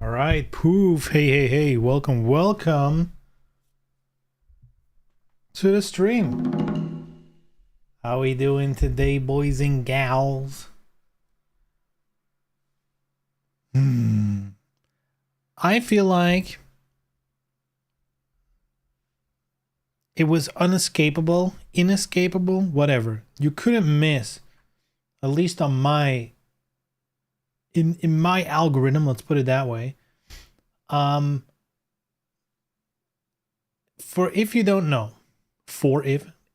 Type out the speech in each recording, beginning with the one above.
All right, poof. Hey. Welcome to the stream. How we doing today, boys and gals? I feel like it was inescapable, whatever. You couldn't miss, at least on my in my algorithm, let's put it that way. For if you don't know,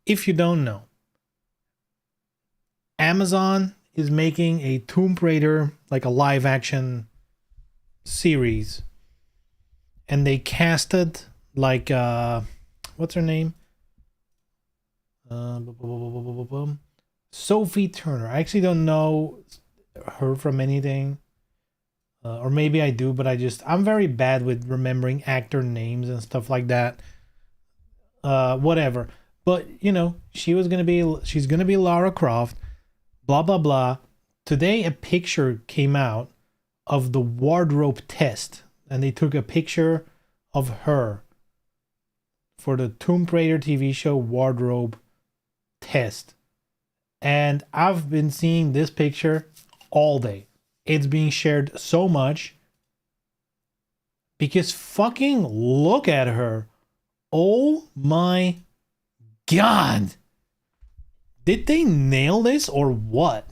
if you don't know, Amazon is making a Tomb Raider, like a live action series, and they casted like what's her name? Sophie Turner. I actually don't know her from anything, or maybe I do, but I'm very bad with remembering actor names and stuff like that. Whatever. But she's gonna be Lara Croft. Blah blah blah. Today a picture came out of the wardrobe test, and they took a picture of her for the Tomb Raider TV show wardrobe test. And I've been seeing this picture all day. It's being shared so much because fucking look at her. Oh my god. Did they nail this or what?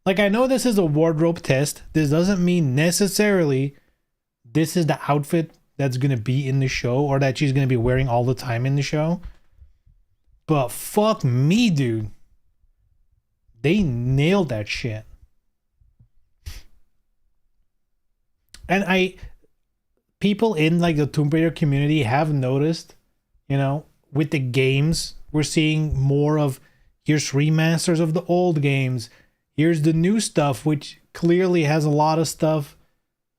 Like, I know this is a wardrobe test. This doesn't mean necessarily this is the outfit that's going to be in the show or that she's going to be wearing all the time in the show. But fuck me, dude. They nailed that shit. And people in like the Tomb Raider community have noticed, with the games, we're seeing more of here's remasters of the old games. Here's the new stuff, which clearly has a lot of stuff,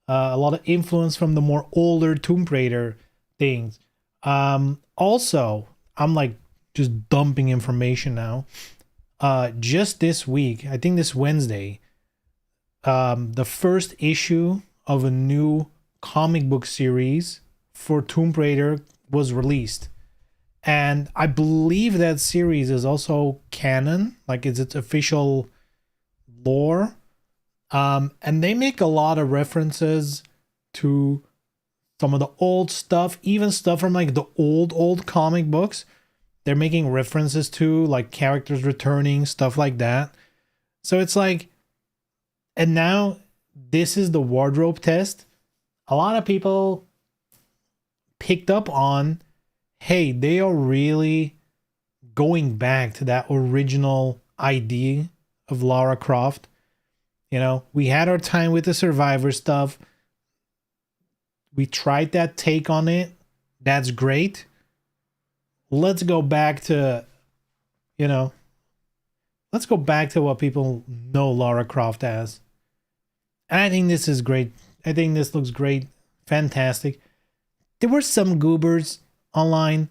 a lot of influence from the more older Tomb Raider things. Also, I'm like just dumping information now. Just this week, I think this Wednesday, the first issue of a new comic book series for Tomb Raider was released. And I believe that series is also canon, like it's its official lore. And they make a lot of references to some of the old stuff, even stuff from like the old comic books. They're making references to like characters returning, stuff like that. So it's like, and now this is the wardrobe test. A lot of people picked up on, hey, they are really going back to that original idea of Lara Croft. We had our time with the Survivor stuff. We tried that take on it. That's great. Let's go back to, let's go back to what people know Lara Croft as. And I think this is great. I think this looks great. Fantastic. There were some goobers online,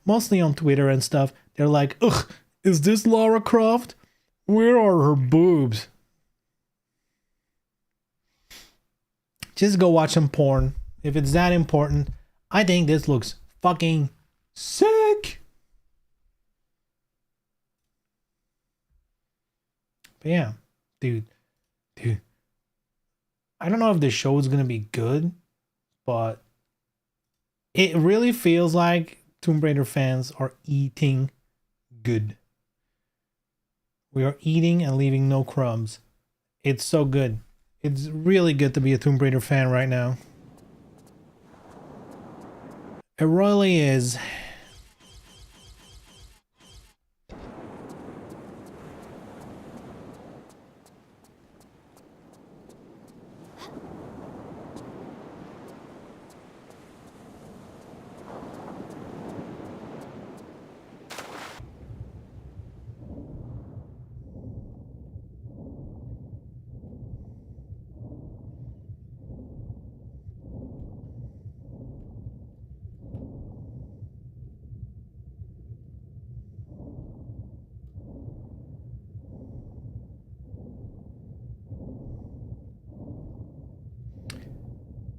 mostly on Twitter and stuff. They're like, ugh, is this Lara Croft? Where are her boobs? Just go watch some porn. If it's that important, I think this looks fucking sick. But yeah, dude. I don't know if the show is going to be good, but it really feels like Tomb Raider fans are eating good. We are eating and leaving no crumbs. It's so good. It's really good to be a Tomb Raider fan right now. It really is.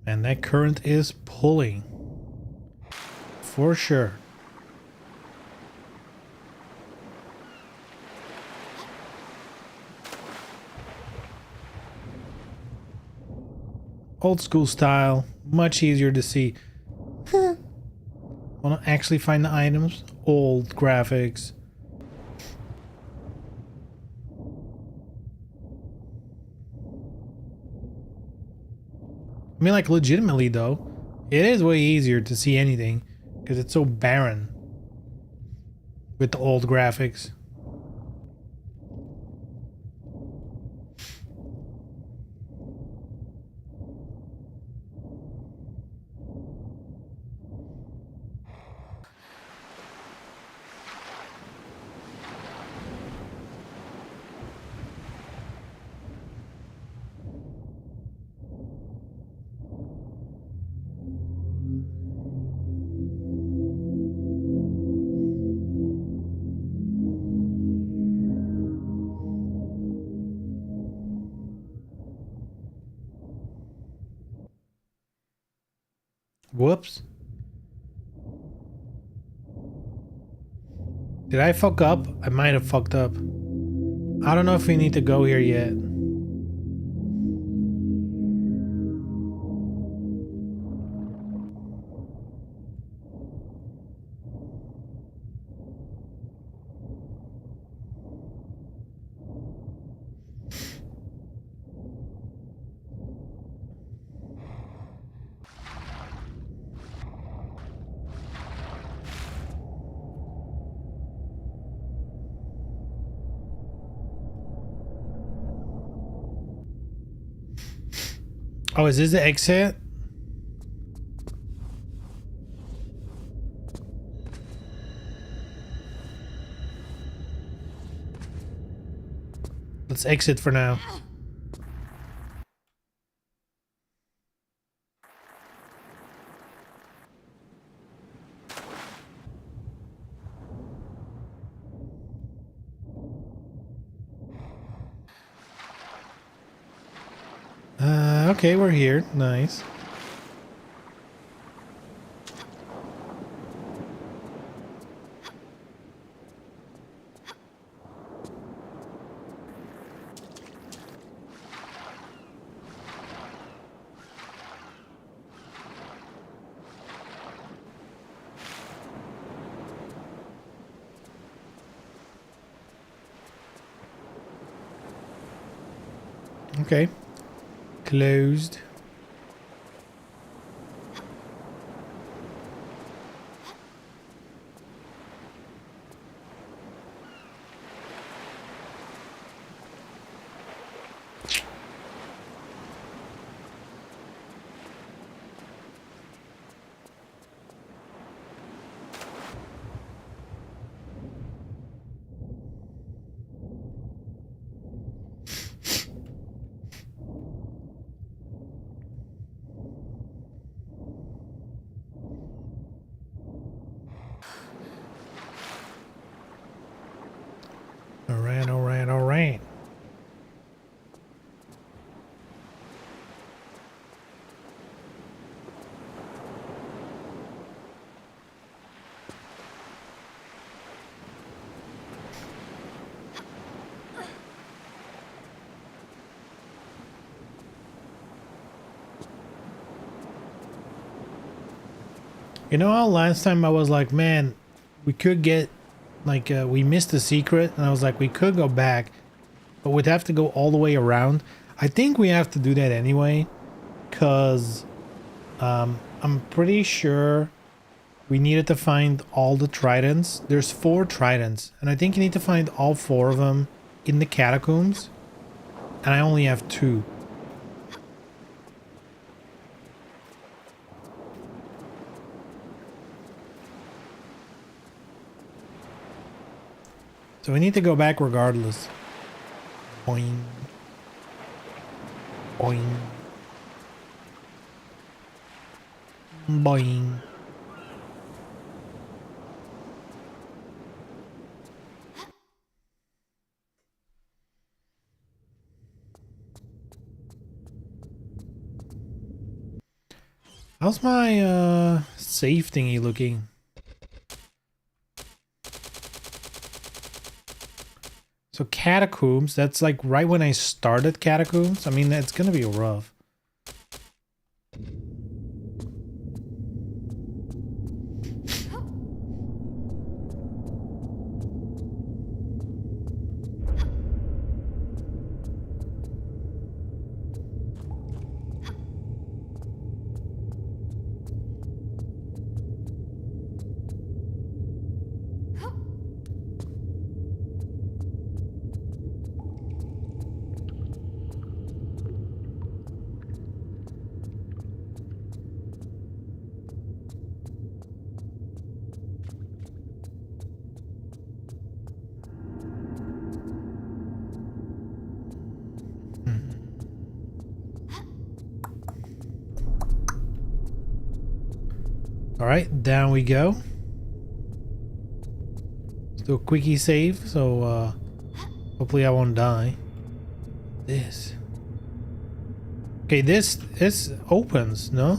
And that current is pulling. For sure. Old school style, much easier to see. Want to actually find the items? Old graphics. I mean, like, legitimately though, it is way easier to see anything because it's so barren with the old graphics. Whoops. Did I fuck up? I might have fucked up. I don't know if we need to go here yet. Oh, is this the exit? Let's exit for now. Okay, we're here. Nice. Okay. Closed. Alright, alright, alright. You know how last time I was like, man, we could get, like, we missed a secret, and I was like, we could go back, but we'd have to go all the way around. I think we have to do that anyway, because I'm pretty sure we needed to find all the tridents. There's 4 tridents, and I think you need to find all 4 of them in the catacombs, and I only have 2. So we need to go back regardless. Boing. Boing. Boing. How's my save thingy looking? So Catacombs, that's like right when I started Catacombs. I mean, that's gonna be rough. All right, down we go. Let's do a quickie save, so hopefully I won't die. This. Okay, this opens, no?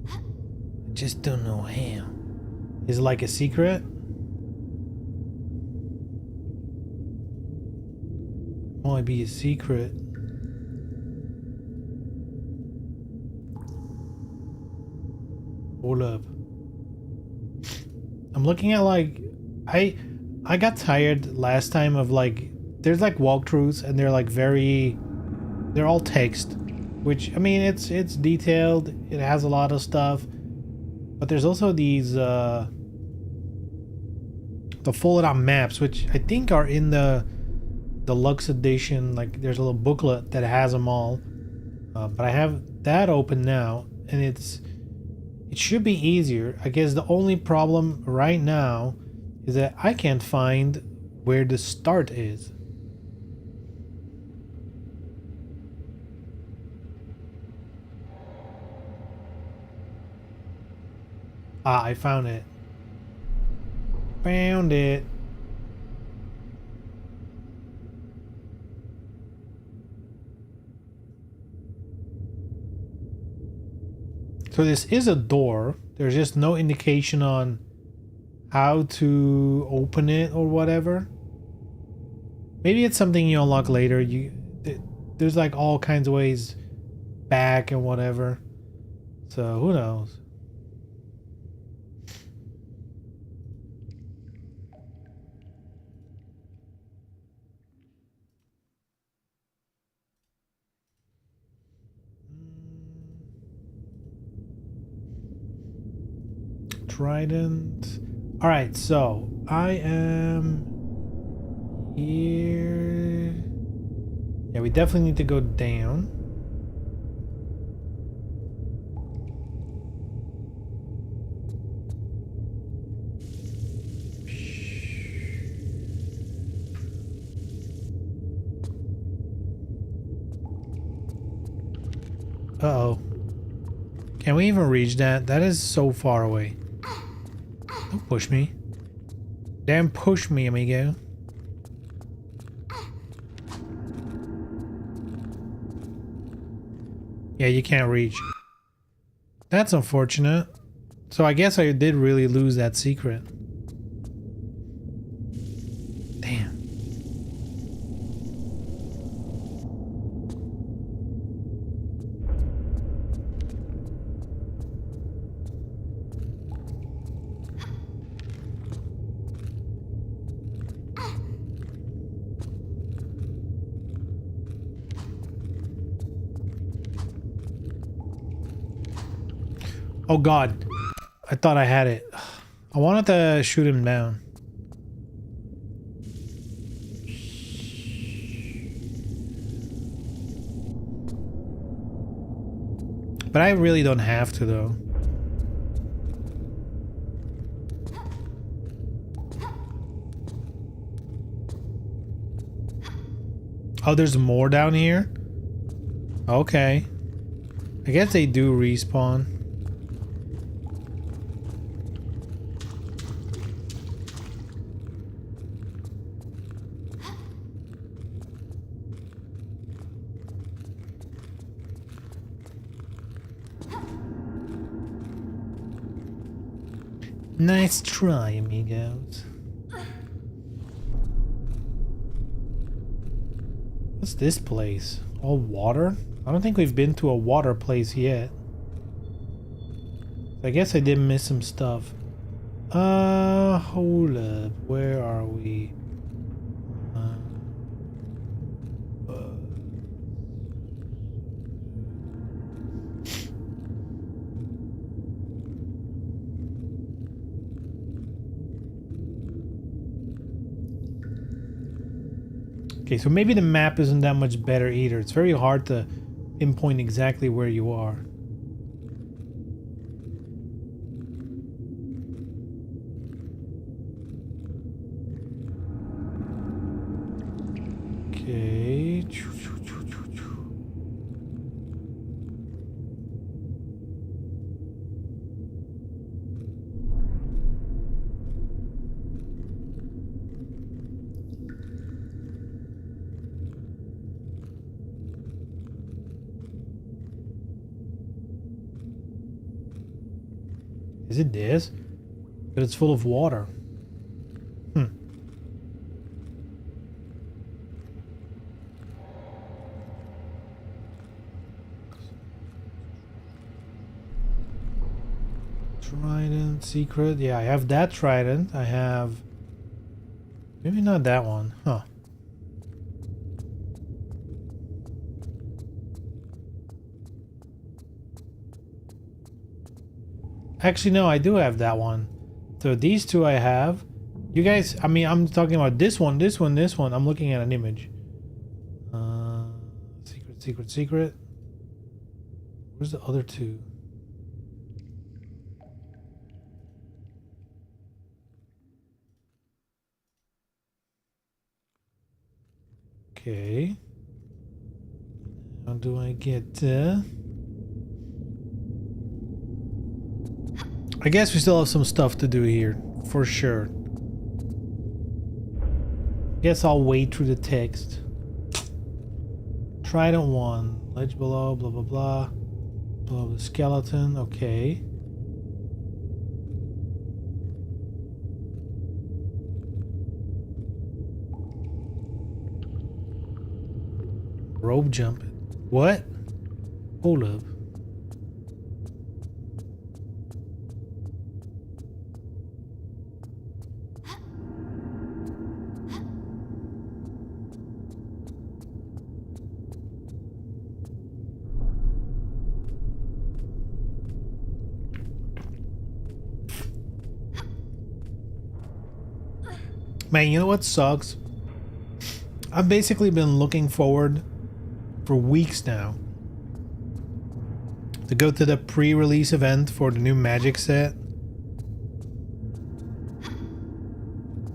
I just don't know how. Is it like a secret? Might be a secret. Hold up. I'm looking at like I got tired last time of like there's like walkthroughs and they're like they're all text, which I mean it's detailed, it has a lot of stuff, but there's also these the folded out maps, which I think are in the deluxe edition. Like there's a little booklet that has them all, but I have that open now and it should be easier. I guess the only problem right now is that I can't find where the start is. Ah, I found it. Found it. So this is a door. There's just no indication on how to open it or whatever. Maybe it's something you unlock later. There's like all kinds of ways back and whatever. So who knows? Trident. All right, so I am here. Yeah, we definitely need to go down. Uh-oh. Can we even reach that? That is so far away. Don't push me. Damn, push me, amigo. Yeah, you can't reach. That's unfortunate. So I guess I did really lose that secret. Damn. Oh god. I thought I had it. I wanted to shoot him down. But I really don't have to though. Oh, there's more down here? Okay. I guess they do respawn. Nice try, amigos. What's this place? All water? I don't think we've been to a water place yet. I guess I did miss some stuff. Hold up. Where are we? Okay, so maybe the map isn't that much better either. It's very hard to pinpoint exactly where you are. Okay. Is it this? But it's full of water. Trident, secret. Yeah, I have that trident. I have... Maybe not that one. Huh. Actually, no, I do have that one. So these two I have. You guys, I mean, I'm talking about this one, this one, this one. I'm looking at an image. Secret, secret, secret. Where's the other two? Okay. How do I get I guess we still have some stuff to do here, for sure. Guess I'll wade through the text. Trident 1. Ledge below, blah blah blah. Below the skeleton, okay. Rope jump. What? Hold up. Man, you know what sucks? I've basically been looking forward for weeks now to go to the pre-release event for the new Magic set.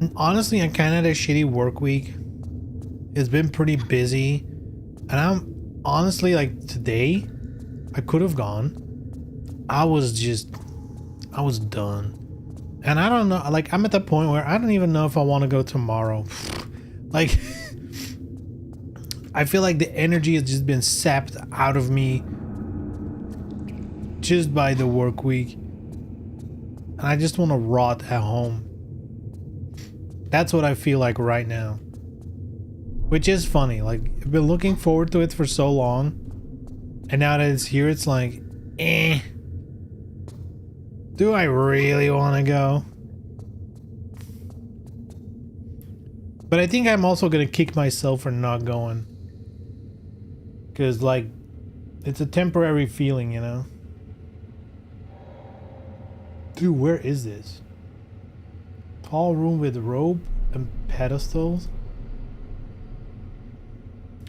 And honestly, I kind of had a shitty work week. It's been pretty busy. And I'm honestly, like, today, I could have gone. I was done. And I don't know, like, I'm at the point where I don't even know if I want to go tomorrow. Like, I feel like the energy has just been sapped out of me just by the work week. And I just want to rot at home. That's what I feel like right now. Which is funny. Like, I've been looking forward to it for so long. And now that it's here, it's like, eh. Do I really want to go? But I think I'm also going to kick myself for not going. Because, like, it's a temporary feeling, you know? Dude, where is this? Tall room with rope and pedestals?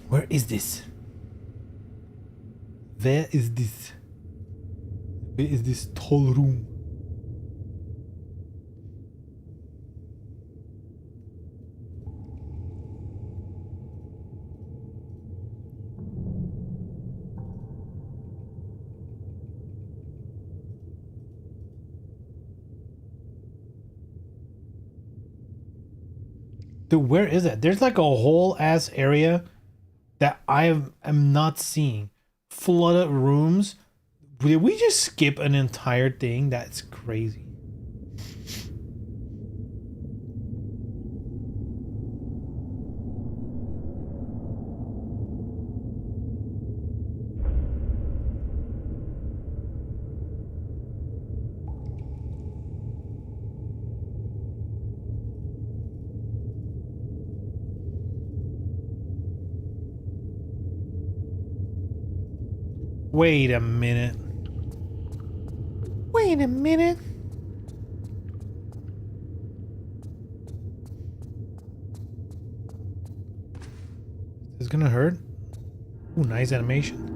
Where is this? Where is this? Where is this tall room? Dude, where is it? There's like a whole ass area that I am not seeing. Flooded rooms. Did we just skip an entire thing? That's crazy. Wait a minute. Wait a minute. Is this gonna hurt? Ooh, nice animation.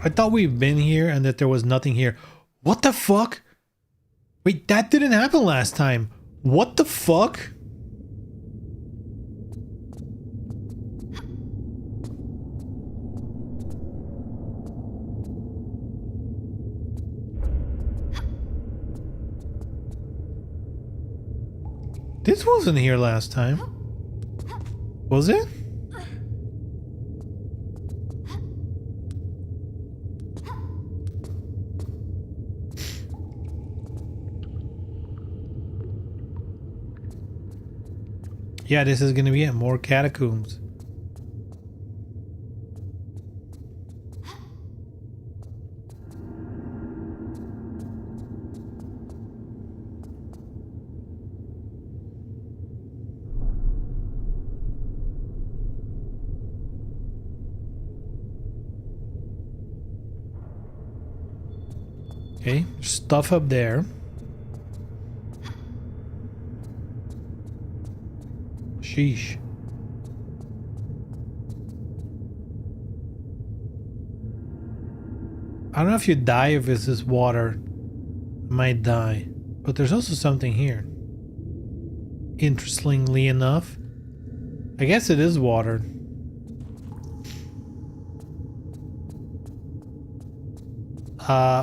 I thought we've been here and that there was nothing here. What the fuck? Wait, that didn't happen last time. What the fuck? This wasn't here last time. Was it? Yeah, this is gonna be it. More catacombs. Okay, stuff up there. Sheesh. I don't know if you die if it's this water. I might die. But there's also something here. Interestingly enough. I guess it is water.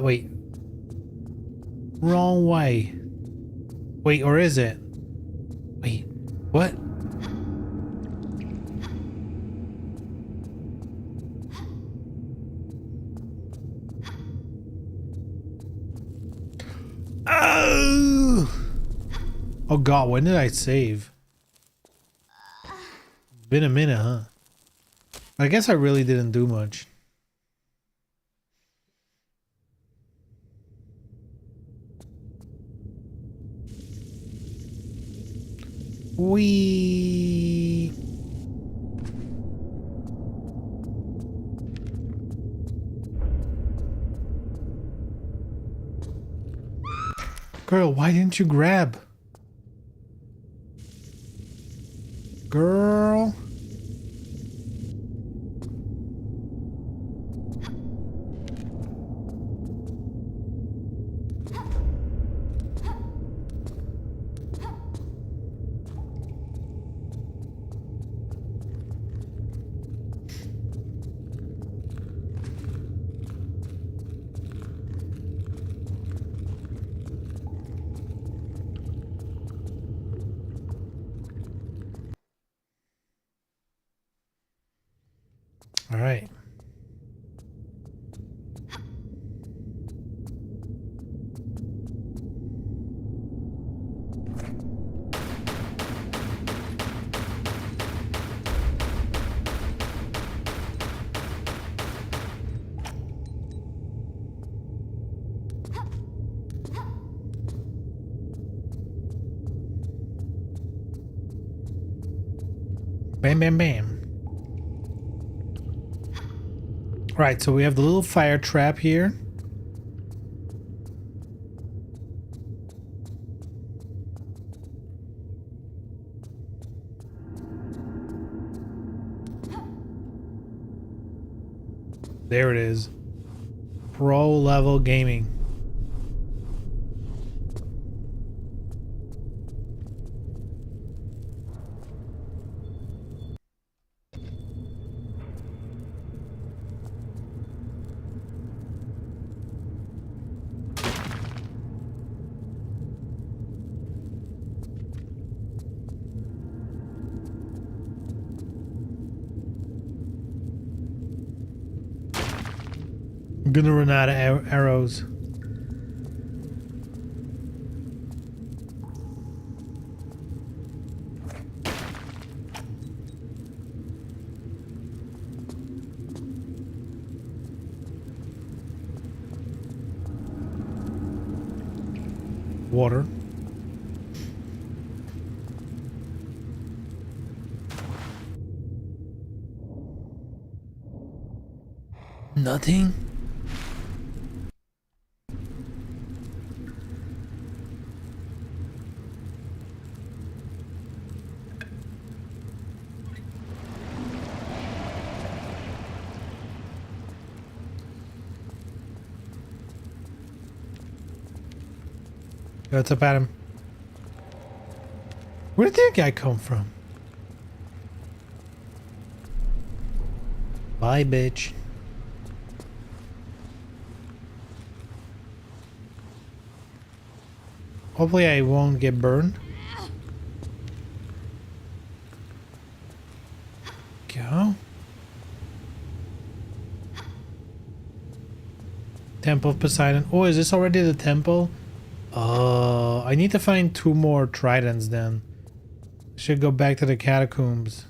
Wait. Wrong way. Wait, or is it? Wait, what? Oh god, when did I save? Been a minute, huh? I guess I really didn't do much. We Girl, why didn't you grab? Girl. All right. Bam, bam, bam. Right, so we have the little fire trap here. There it is. Pro level gaming. I'm gonna run out of arrows. water. Nothing? What's up, Adam? Where did that guy come from? Bye, bitch. Hopefully I won't get burned. Go. Temple of Poseidon. Oh, is this already the temple? I need to find 2 more tridents then. Should go back to the catacombs.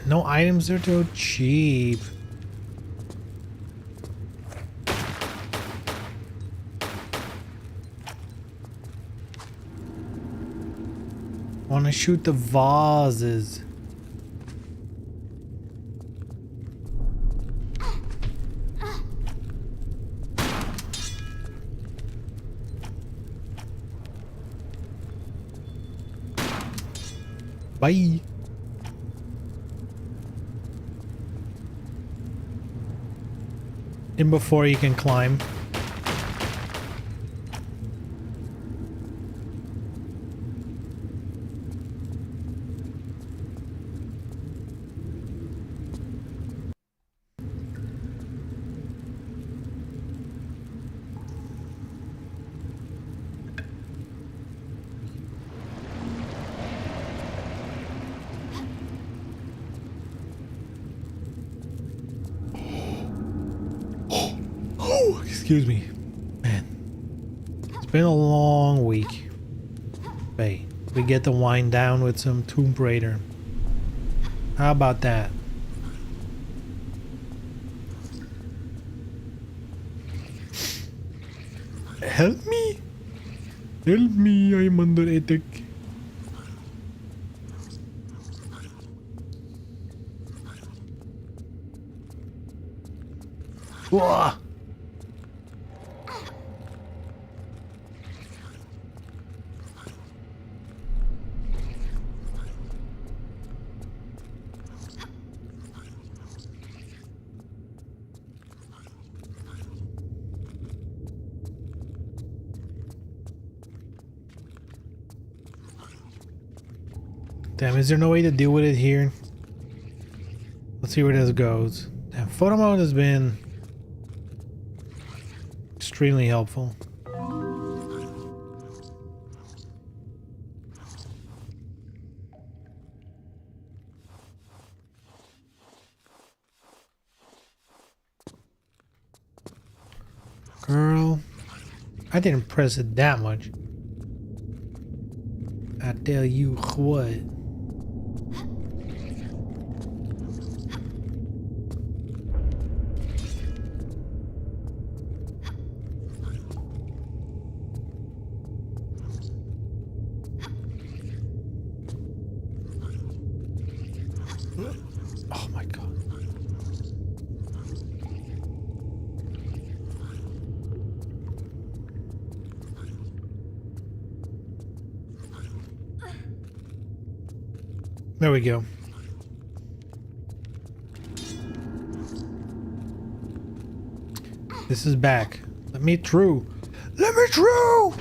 No items are too cheap. Wanna shoot the vases. Bye. And before you can climb. Excuse me. Man. It's been a long week. Hey, we get to wind down with some Tomb Raider. How about that? Help me! Help me, I'm under attack. Whoa! Damn, is there no way to deal with it here? Let's see where this goes. Damn, photo mode has been extremely helpful. Girl, I didn't press it that much. I tell you what. Oh my god. There we go. This is back. Let me through. Let me through!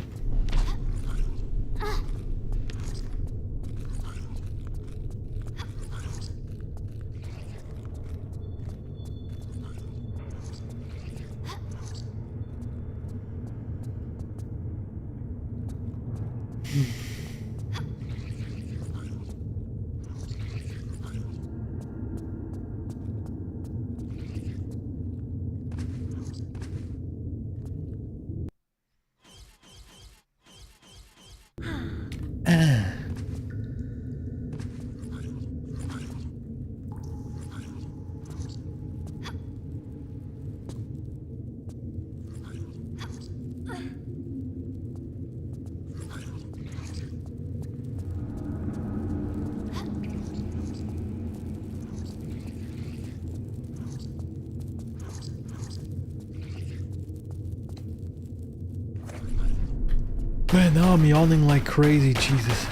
Man, now I'm yawning like crazy, Jesus.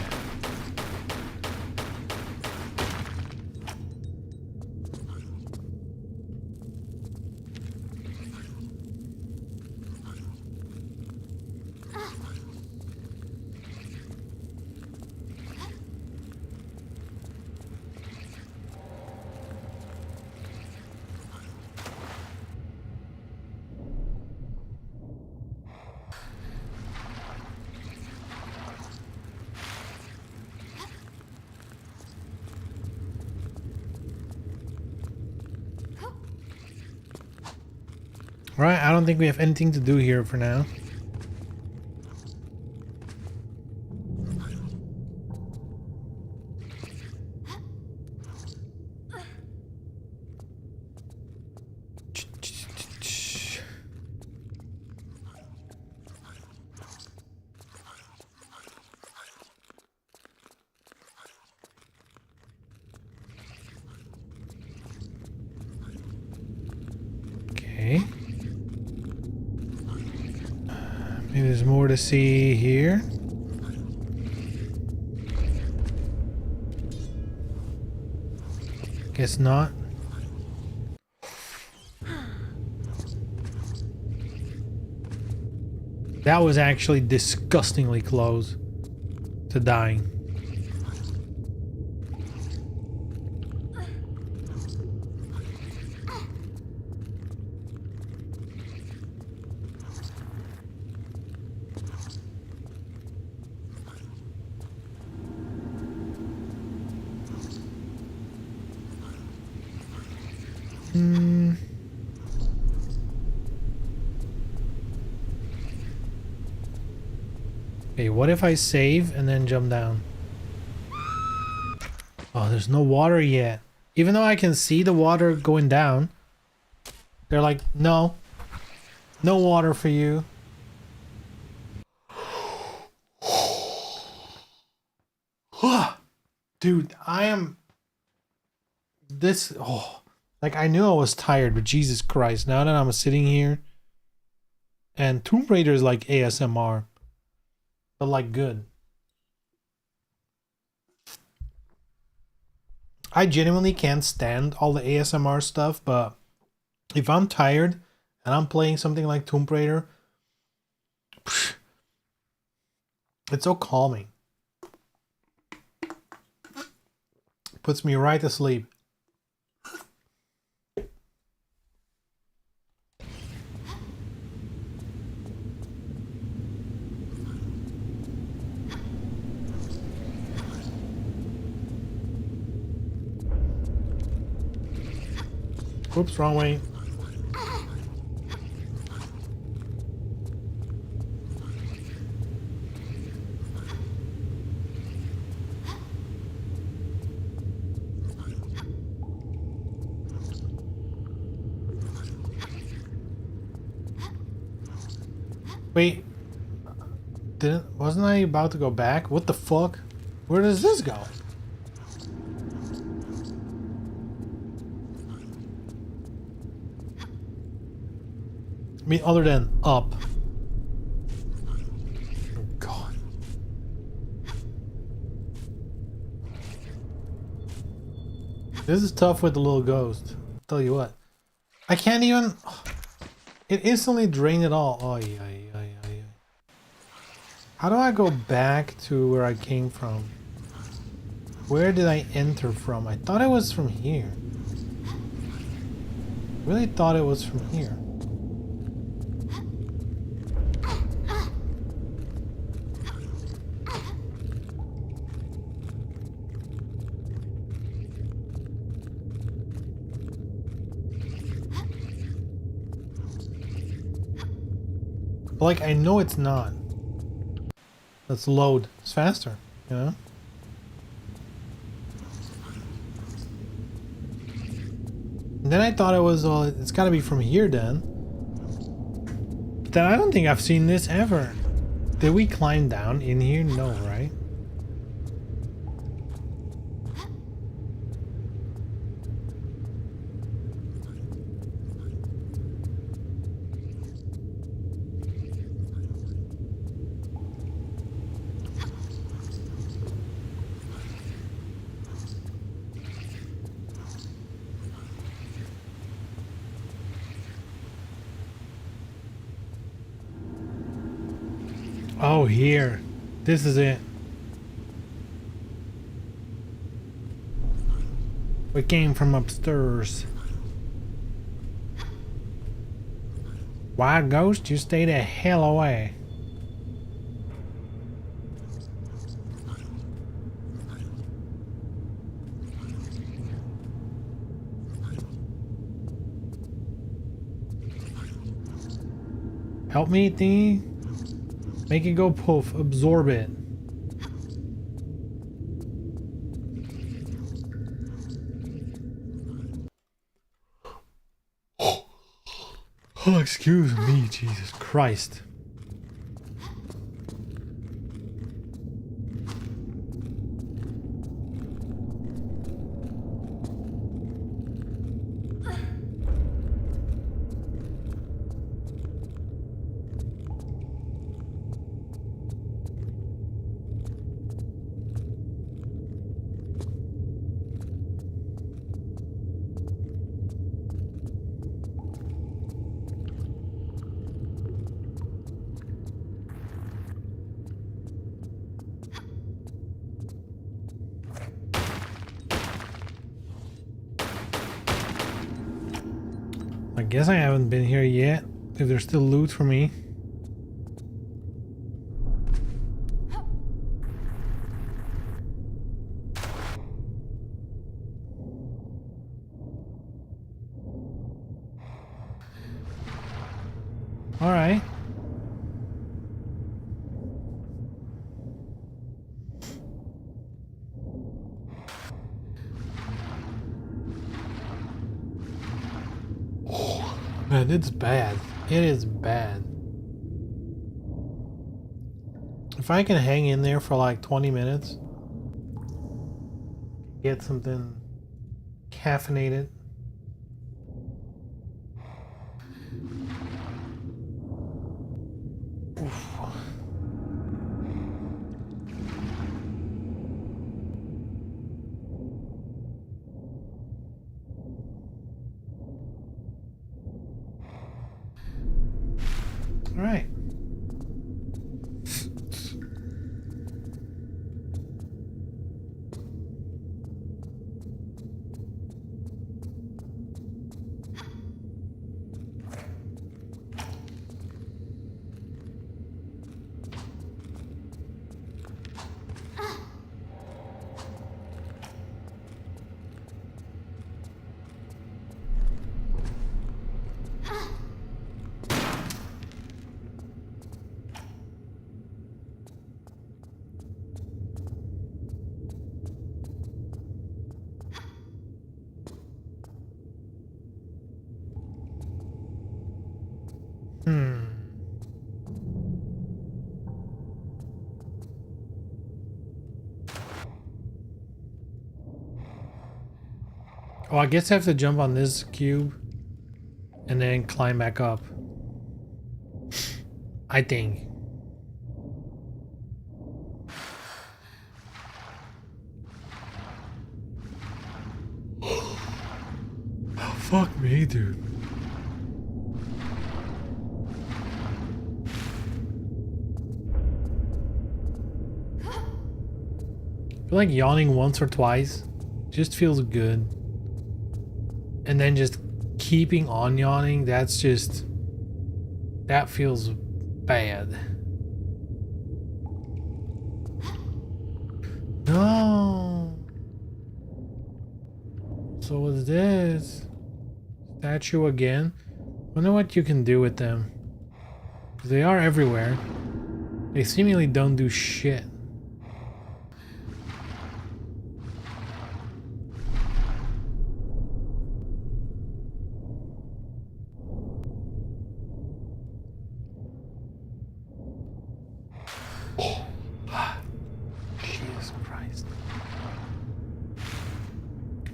Right, I don't think we have anything to do here for now. Okay. Maybe there's more to see here. Guess not. That was actually disgustingly close to dying. Okay, what if I save and then jump down? Oh, there's no water yet. Even though I can see the water going down, they're like, no. No water for you. Dude, I am... This... Oh, like, I knew I was tired, but Jesus Christ, now that I'm sitting here... And Tomb Raider is like ASMR. But, like, good. I genuinely can't stand all the ASMR stuff, but... If I'm tired, and I'm playing something like Tomb Raider... It's so calming. Puts me right to sleep. Oops, wrong way. Wait, wasn't I about to go back? What the fuck? Where does this go? I mean, other than up. Oh God. This is tough with the little ghost. I'll tell you what. I can't even... It instantly drained it all. Oh, yeah. How do I go back to where I came from? Where did I enter from? I thought it was from here. Really thought it was from here. But like, I know it's not. Let's load. It's faster, you know? And then I thought it was, it's gotta be from here then. But then I don't think I've seen this ever. Did we climb down in here? No, right? Oh, here. This is it. We came from upstairs. Why, ghost? You stay the hell away. Help me, thingy. Make it go poof. Absorb it. Oh, excuse me, Jesus Christ. I guess I haven't been here yet, if there's still loot for me. Alright. Man, it's bad. It is bad. If I can hang in there for like 20 minutes, get something caffeinated. Oof. All right. Oh, I guess I have to jump on this cube and then climb back up. I think. Oh, fuck me, dude. I feel like yawning once or twice just feels good. And then just keeping on yawning, that feels bad. No. So what's this? Statue again? I wonder what you can do with them. They are everywhere. They seemingly don't do shit. Jesus Christ.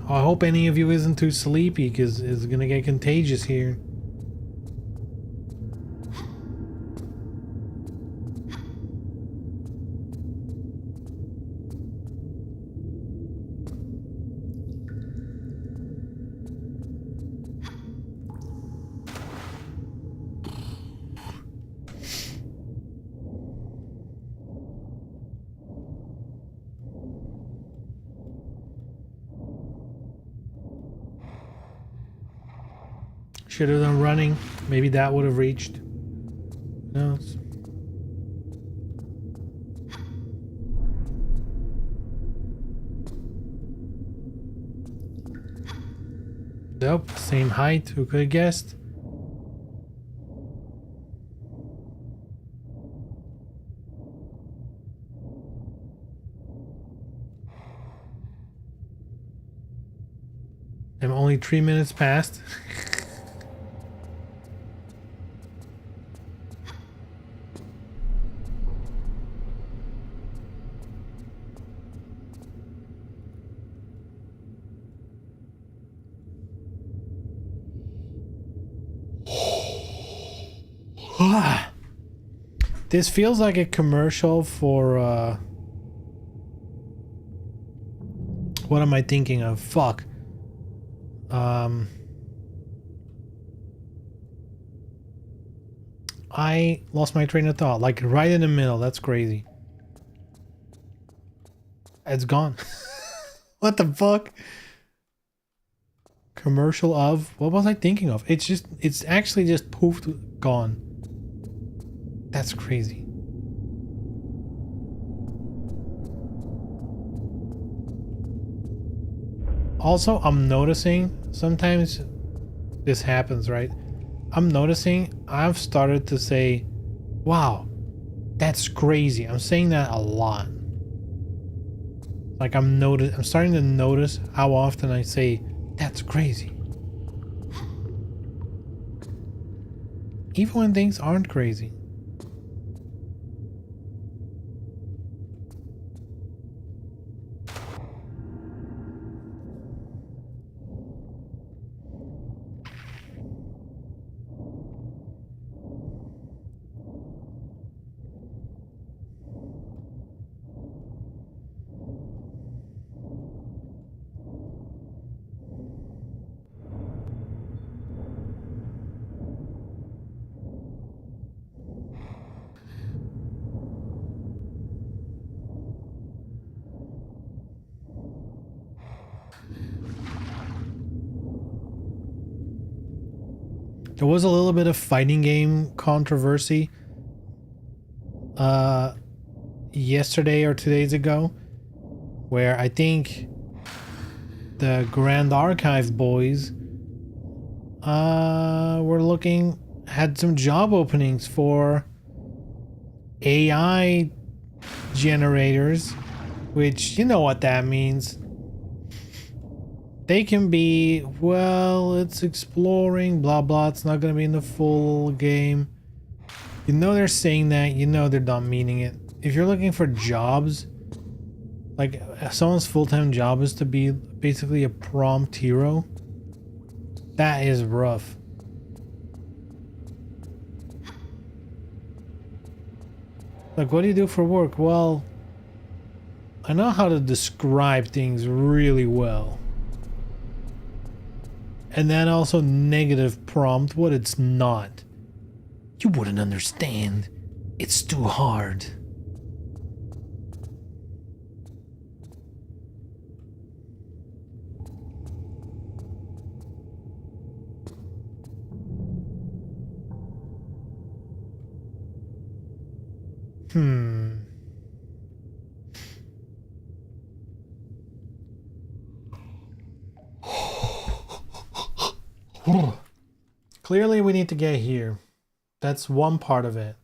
I hope any of you isn't too sleepy, because it's gonna get contagious here. Should have done running. Maybe that would have reached. No. Nope. Same height. Who could have guessed? I'm only 3 minutes past. This feels like a commercial for what am I thinking of? Fuck. I lost my train of thought. Like right in the middle. That's crazy. It's gone. What the fuck? Commercial of what was I thinking of? It's actually just poofed, gone. That's crazy. Also, I'm noticing sometimes this happens, right? I'm noticing I've started to say, wow, that's crazy. I'm saying that a lot. Like I'm starting to notice how often I say, that's crazy. Even when things aren't crazy. There was a little bit of fighting game controversy yesterday or 2 days ago, where I think the Grand Archive boys had some job openings for AI generators, which you know what that means. They can be, well, it's exploring, blah blah, it's not gonna be in the full game. You know they're saying that, you know they're not meaning it. If you're looking for jobs, like someone's full-time job is to be basically a prompt hero, that is rough. Like, what do you do for work? Well, I know how to describe things really well. And then also negative prompt what it's not. You wouldn't understand. It's too hard. Clearly we need to get here. That's one part of it.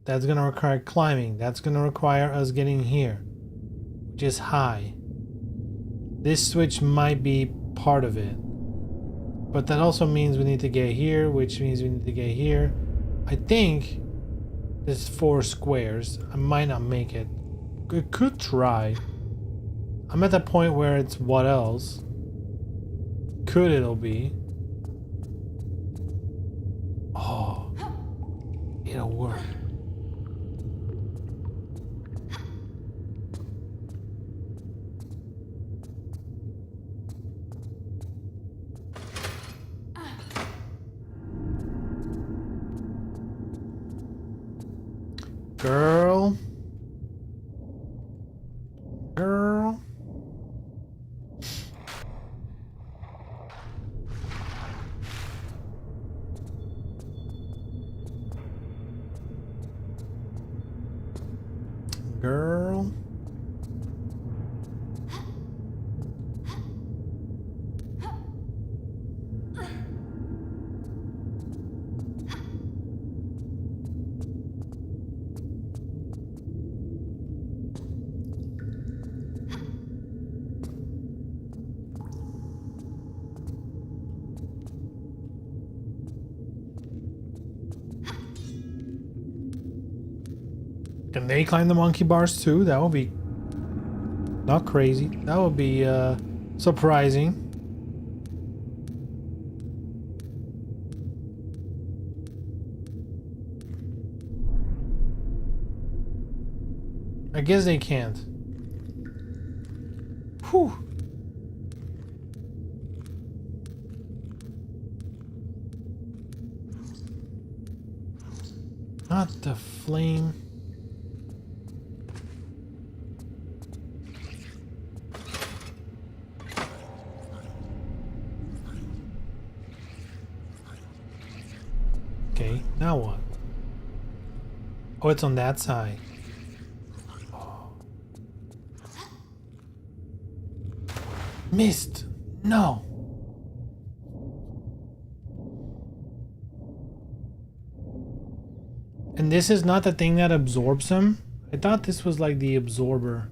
That's gonna require climbing. That's gonna require us getting here, which is high. This switch might be part of it. But that also means we need to get here, which means we need to get here. I think there's 4 squares. I might not make it. I could try. I'm at the point where it's what else? Could it'll be? Oh, it'll work. Girl. Girl. Girl. Can they climb the monkey bars too? That would be not crazy. That would be surprising. I guess they can't. Whew. Not the flame. Okay, now what? Oh, it's on that side. Oh. Missed. No. And this is not the thing that absorbs them? I thought this was like the absorber.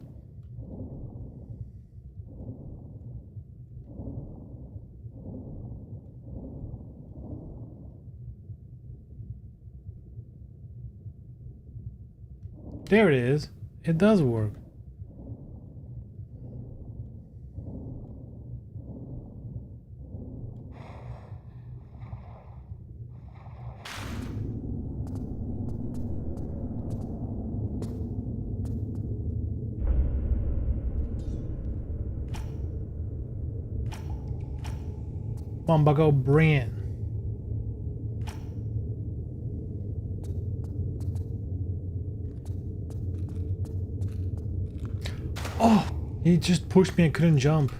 There it is. It does work. Come on, Bucko, bring it. Oh, he just pushed me. I couldn't jump.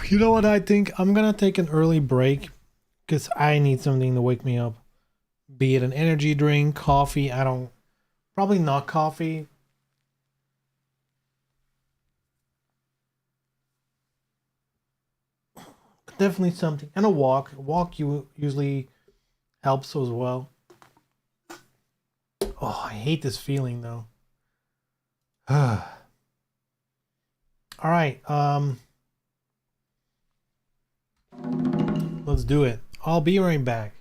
You know what I think? I'm gonna take an early break because I need something to wake me up. Be it an energy drink, coffee, I don't... Probably not coffee. But definitely something. And a walk. A walk usually helps as well. Oh, I hate this feeling though. Alright, let's do it. I'll be right back.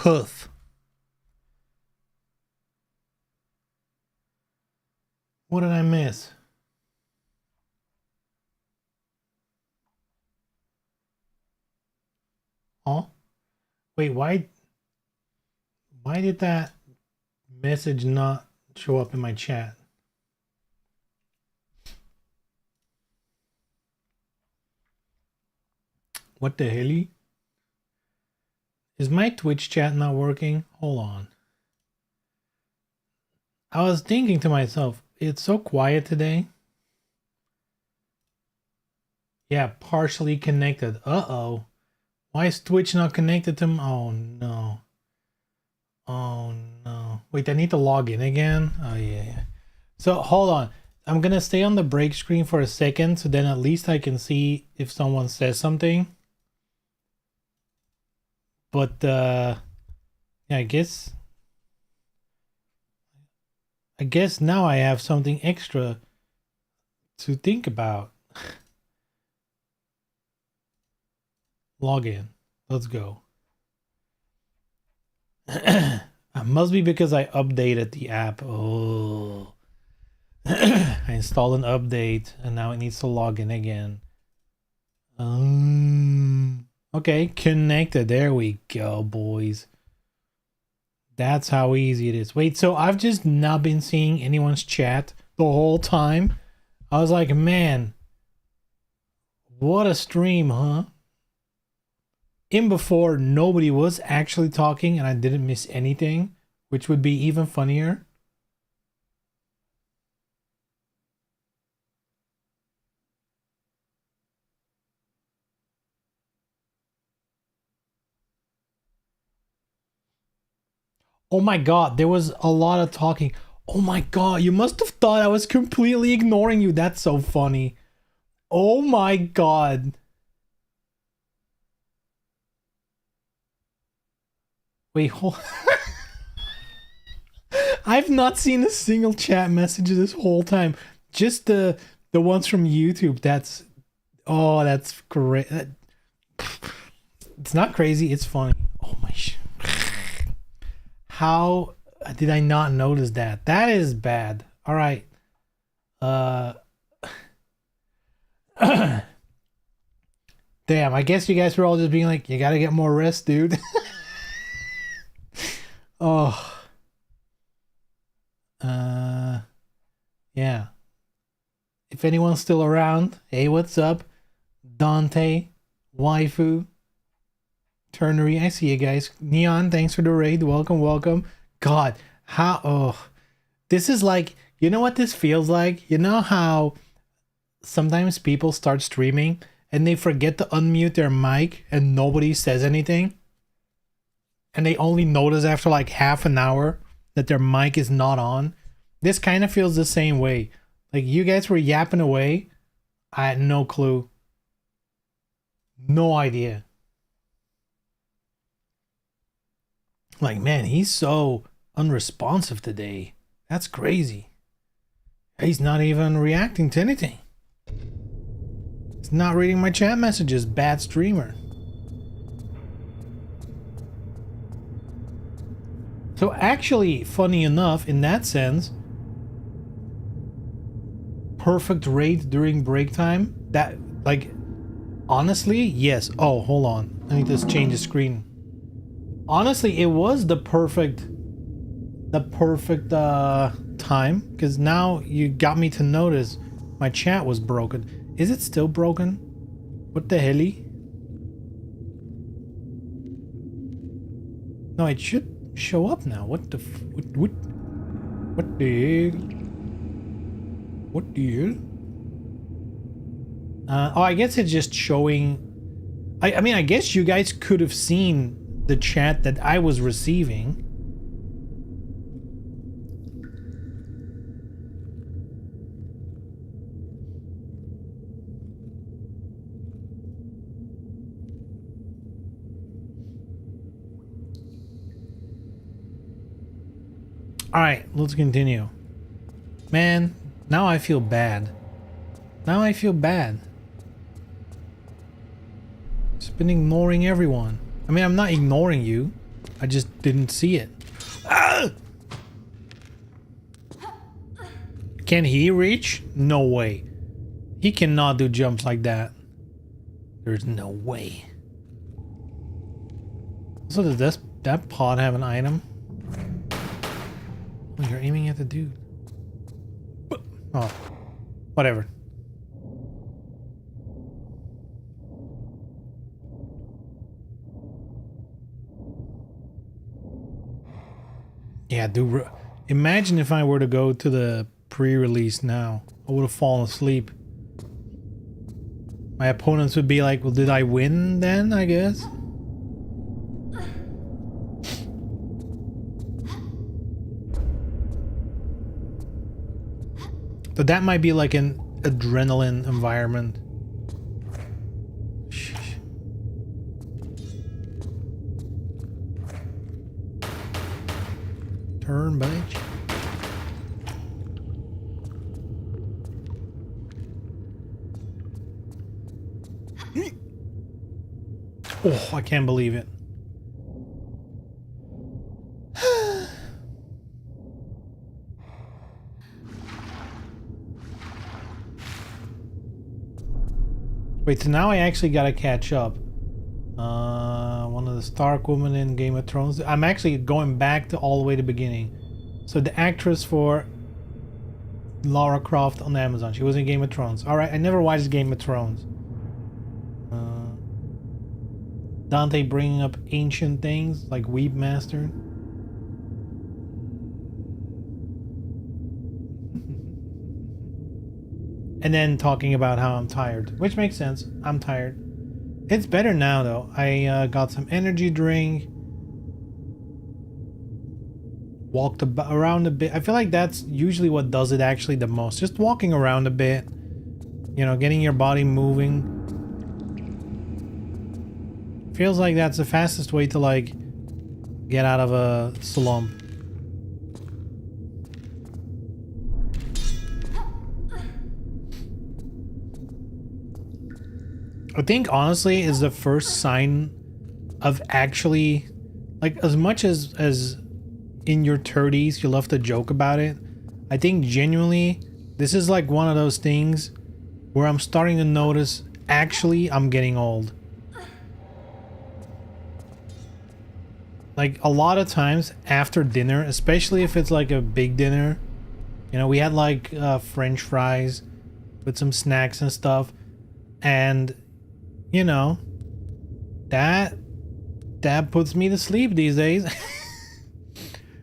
Puth. What did I miss? Oh, wait, why did that message not show up in my chat? What the hell? Is my Twitch chat not working? Hold on. I was thinking to myself, it's so quiet today. Yeah, partially connected. Uh-oh. Why is Twitch not connected to me? Oh, no. Oh, no. Wait, I need to log in again? Oh, yeah. So, hold on. I'm going to stay on the break screen for a second, so then at least I can see if someone says something. But, yeah, I guess now I have something extra to think about. Log in. Let's go. It must be because I updated the app. Oh. I installed an update and now it needs to log in again. Okay, connected. There we go, boys. That's how easy it is. Wait, so I've just not been seeing anyone's chat the whole time? I was like, man, what a stream, huh? In before, nobody was actually talking and I didn't miss anything, which would be even funnier. Oh my god, there was a lot of talking. Oh my god, you must have thought I was completely ignoring you. That's so funny. Oh my god. Wait, hold. I've not seen a single chat message this whole time. Just the ones from YouTube. That's great. It's not crazy. It's funny. Oh my sh. How did I not notice that? That is bad. All right. Damn. I guess you guys were all just being like, you gotta get more rest, dude. Oh. Yeah. If anyone's still around, hey, what's up? Dante, Waifu, Turnery, I see you guys. Neon, thanks for the raid. Welcome, welcome. God, how, oh. This is like, you know what this feels like? You know how sometimes people start streaming and they forget to unmute their mic and nobody says anything? And they only notice after like half an hour that their mic is not on? This kind of feels the same way. Like, you guys were yapping away. I had no clue. No idea. Like, man, he's so unresponsive today. That's crazy. He's not even reacting to anything. He's not reading my chat messages. Bad streamer. So actually, funny enough, in that sense, perfect raid during break time. That, like, honestly, yes. Oh, hold on. I need to change the screen. Honestly, it was the perfect time, because now you got me to notice my chat was broken. Is it still broken? What the helly? No, it should show up now. What the what the hell? What the hell? Oh, I guess it's just showing. I mean, I guess you guys could have seen the chat that I was receiving. All right, let's continue. Man, now I feel bad. Now I feel bad. Just been ignoring everyone. I mean, I'm not ignoring you. I just didn't see it. Ah! Can he reach? No way. He cannot do jumps like that. There's no way. So does that pod have an item? Oh, you're aiming at the dude. Oh, whatever. Yeah, dude. Imagine if I were to go to the pre-release now. I would have fallen asleep. My opponents would be like, well, did I win then, I guess? But that might be like an adrenaline environment. Turn, bitch. Oh, I can't believe it. Wait, so now I actually gotta catch up. One of the Stark women in Game of Thrones. I'm actually going back to all the way to the beginning. So the actress for Lara Croft on Amazon. She was in Game of Thrones. Alright, I never watched Game of Thrones. Dante bringing up ancient things like Remastered. And then talking about how I'm tired, which makes sense. I'm tired. It's better now though. I got some energy drink. Walked around a bit. I feel like that's usually what does it actually the most. Just walking around a bit. You know, getting your body moving. Feels like that's the fastest way to like get out of a slump. I think honestly is the first sign of actually, like, as much as in your 30s you love to joke about it, I think genuinely this is like one of those things where I'm starting to notice actually I'm getting old. Like a lot of times after dinner, especially if it's like a big dinner, you know, we had like French fries with some snacks and stuff, and you know, that puts me to sleep these days.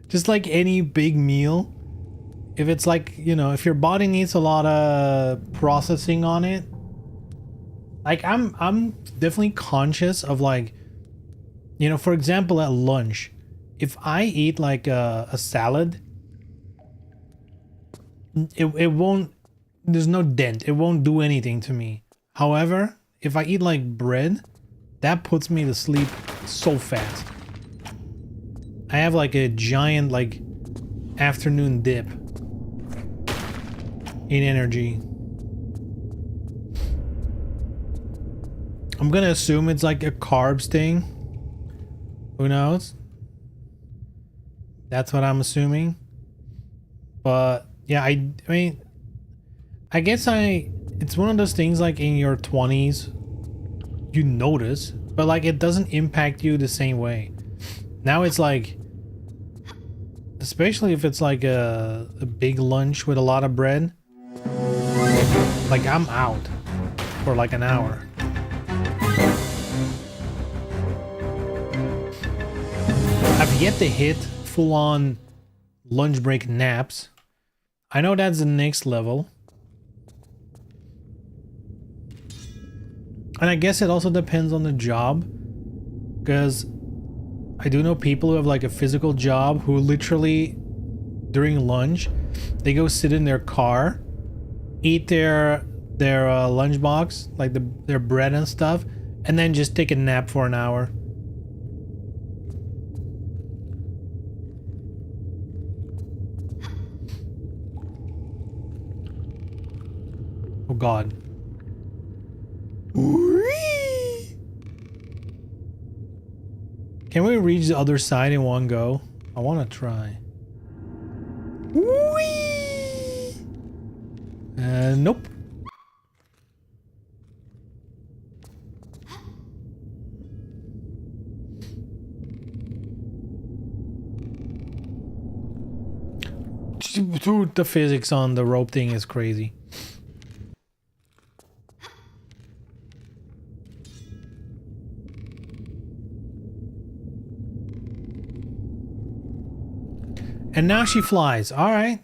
Just like any big meal, if it's like, you know, if your body needs a lot of processing on it, like I'm definitely conscious of, like, you know, for example at lunch, if I eat like a salad, it won't, there's no dent, it won't do anything to me. However, if I eat like bread, that puts me to sleep so fast. I have like a giant like afternoon dip in energy. I'm gonna assume it's like a carbs thing. Who knows? That's what I'm assuming. But yeah, I mean, I guess it's one of those things like in your 20s you notice, but like it doesn't impact you the same way. Now it's like, especially if it's like a big lunch with a lot of bread, like I'm out for like an hour. I've yet to hit full-on lunch break naps. I know that's the next level. And I guess it also depends on the job, because I do know people who have like a physical job who literally during lunch they go sit in their car, eat their lunchbox, like their bread and stuff, and then just take a nap for an hour. Oh God. Can we reach the other side in one go? I want to try. Whee! Nope. Dude, the physics on the rope thing is crazy. And now she flies. All right.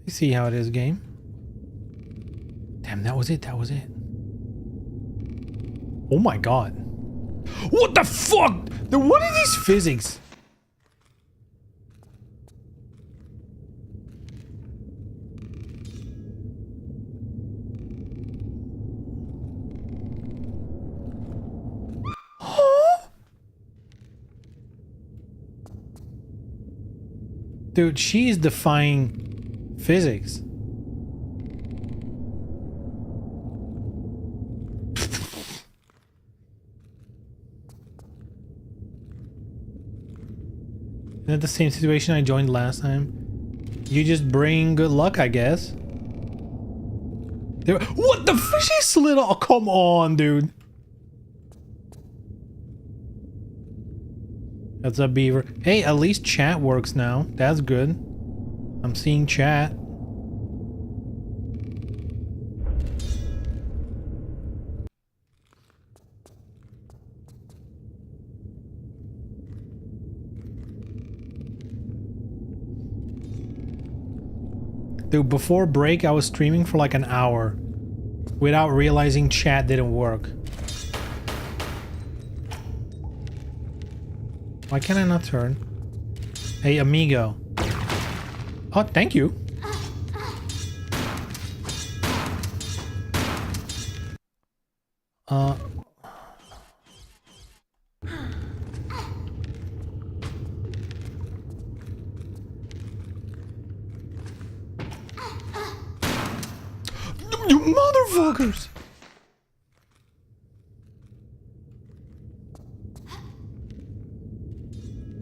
You see how it is, game. Damn, that was it. That was it. Oh my god. What the fuck? What are these physics? Dude, she's defying physics. Isn't that the same situation I joined last time? You just bring good luck, I guess. What the fish is slid off? Oh, come on, dude. That's a beaver. Hey, at least chat works now. That's good. I'm seeing chat. Dude, before break, I was streaming for like an hour without realizing chat didn't work. Why can I not turn? Hey, amigo. Oh, thank you. You motherfuckers!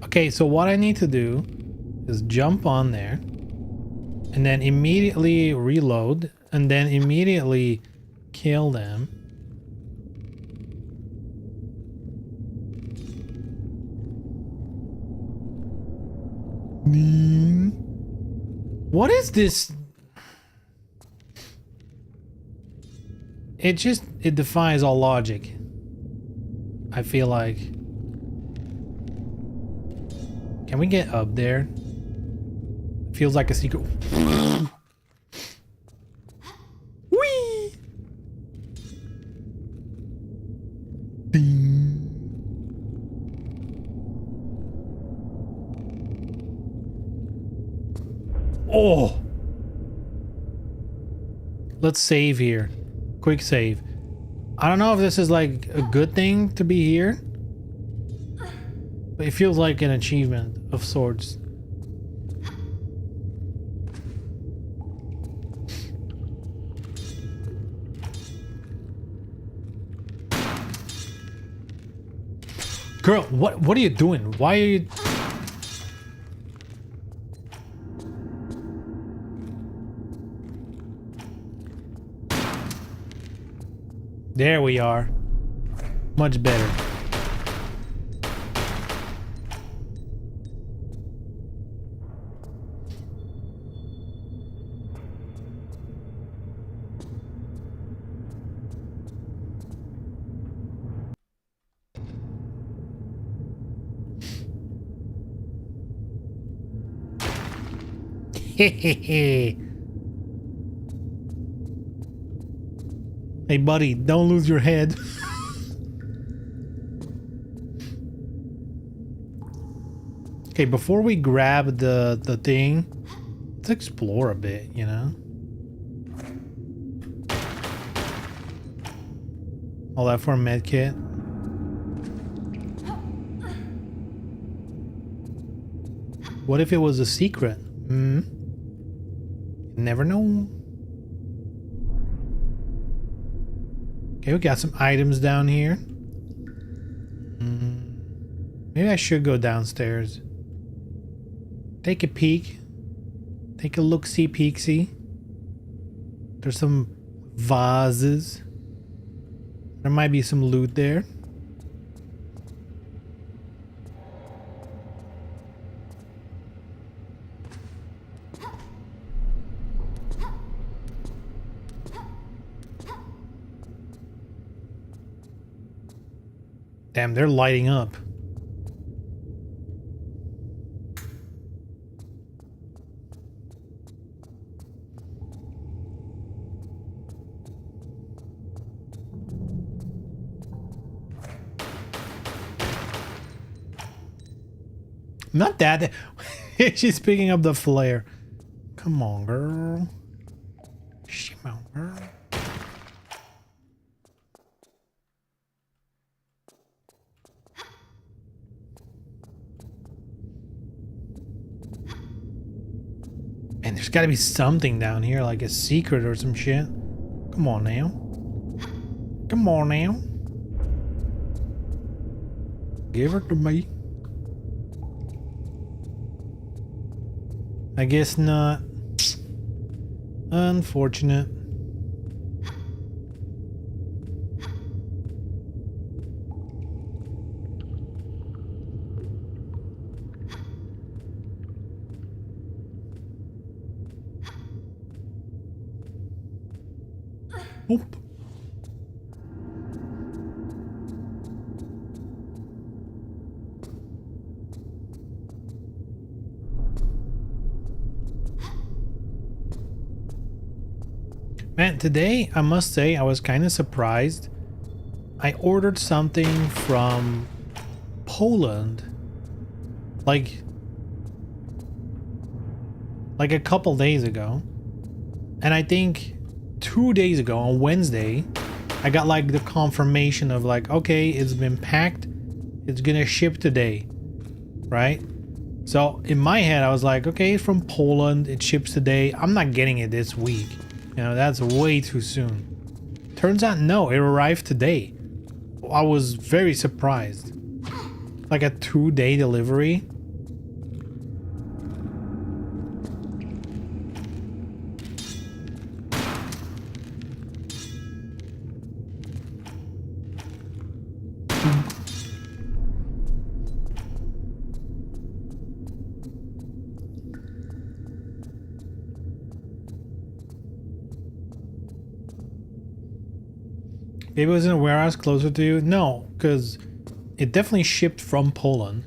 Okay, so what I need to do is jump on there and then immediately reload and then immediately kill them. What is this? It defies all logic. I feel like. Can we get up there? Feels like a secret. Whee! Ding. Oh! Let's save here. Quick save. I don't know if this is like a good thing to be here. But it feels like an achievement of sorts. Girl, what are you doing? Why are you... There we are. Much better. Hey buddy, don't lose your head. Okay, before we grab the thing, let's explore a bit, you know? All that for a med kit. What if it was a secret? Never know. Okay, we got some items down here. Maybe I should go downstairs. Take a peek. Take a look-see peek-see. There's some vases. There might be some loot there. Damn, they're lighting up. Not that. She's picking up the flare. Come on, girl. Come on, girl. Man, there's got to be something down here, like a secret or some shit. Come on now. Come on now. Give it to me. I guess not. Unfortunate. Oop. Man, today I must say I was kind of surprised. I ordered something from Poland like a couple days ago, and I think 2 days ago on Wednesday I got like the confirmation of like, okay, it's been packed, it's gonna ship today, right? So in my head I was like, okay, it's from Poland, it ships today, I'm not getting it this week. You know, that's way too soon. Turns out, no, it arrived today. I was very surprised. Like a 2-day delivery. Maybe it was in a warehouse closer to you? No, because it definitely shipped from Poland.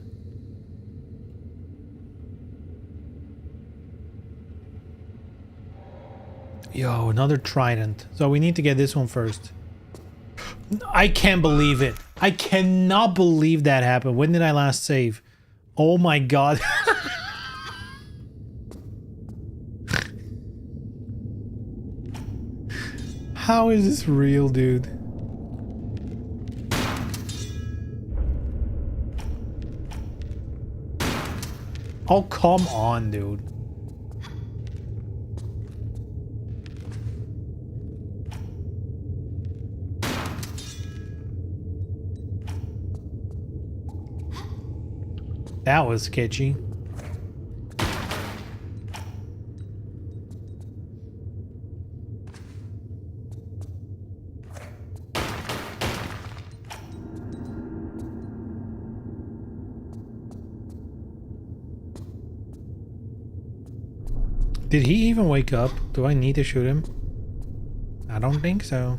Yo, another trident. So we need to get this one first. I can't believe it. I cannot believe that happened. When did I last save? Oh my god. How is this real, dude? Oh, come on, dude. That was sketchy. Did he even wake up? Do I need to shoot him? I don't think so.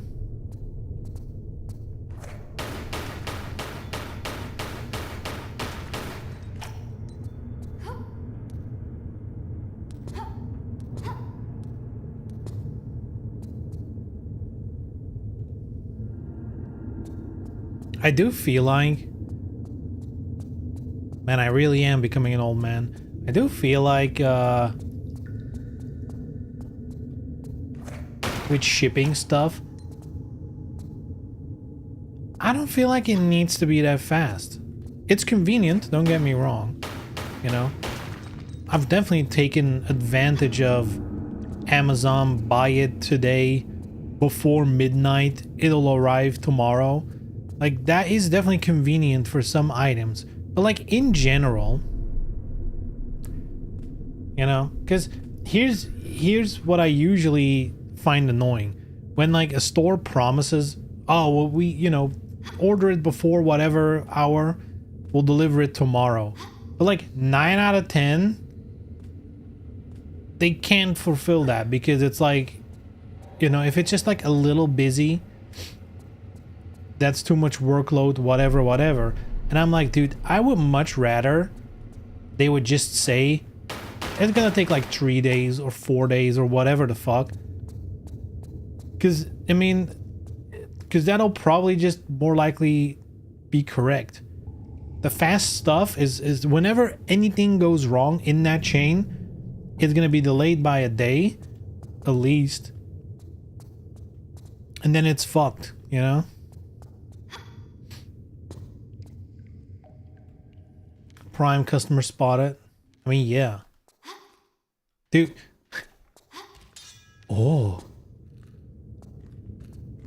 I do feel like, man, I really am becoming an old man. I do feel like, with shipping stuff, I don't feel like it needs to be that fast. It's convenient, don't get me wrong, you know. I've definitely taken advantage of Amazon, buy it today, before midnight, it'll arrive tomorrow. Like, that is definitely convenient for some items. But like in general, you know, because here's what I usually find annoying. When like a store promises, oh well, we, you know, order it before whatever hour, we'll deliver it tomorrow. But like 9 out of 10, they can't fulfill that, because it's like, you know, if it's just like a little busy, that's too much workload, whatever. And I'm like, dude, I would much rather they would just say it's gonna take like 3 days or 4 days or whatever the fuck. Because, I mean, because that'll probably just more likely be correct. The fast stuff is whenever anything goes wrong in that chain, it's gonna be delayed by a day, at least. And then it's fucked, you know? Prime customer spotted. I mean, yeah. Dude. Oh.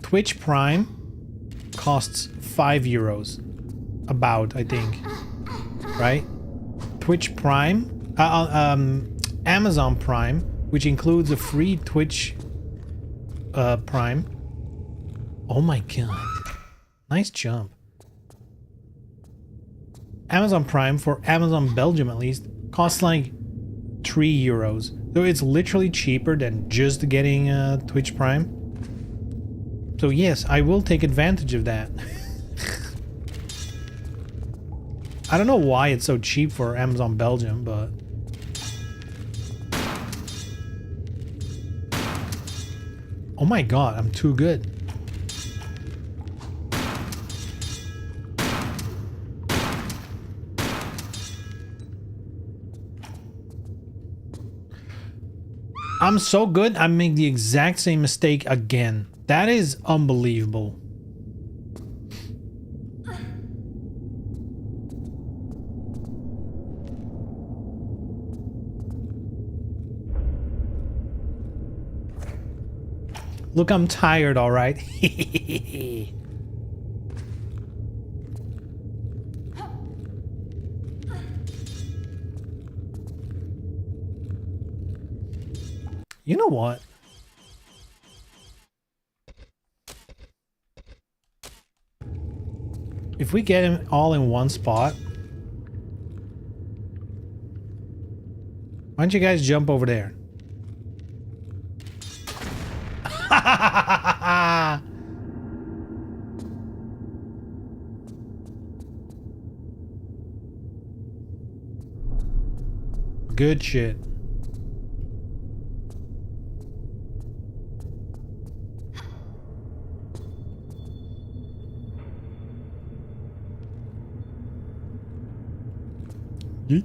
Twitch Prime costs €5. About, I think. Right? Twitch Prime. Amazon Prime, which includes a free Twitch Prime. Oh my god. Nice jump. Amazon Prime, for Amazon Belgium at least, costs like €3. So it's literally cheaper than just getting Twitch Prime. So yes, I will take advantage of that. I don't know why it's so cheap for Amazon Belgium, but... Oh my god, I'm too good. I'm so good, I make the exact same mistake again. That is unbelievable. Look, I'm tired, all right? You know what? If we get him all in one spot, why don't you guys jump over there? Good shit. Yeet.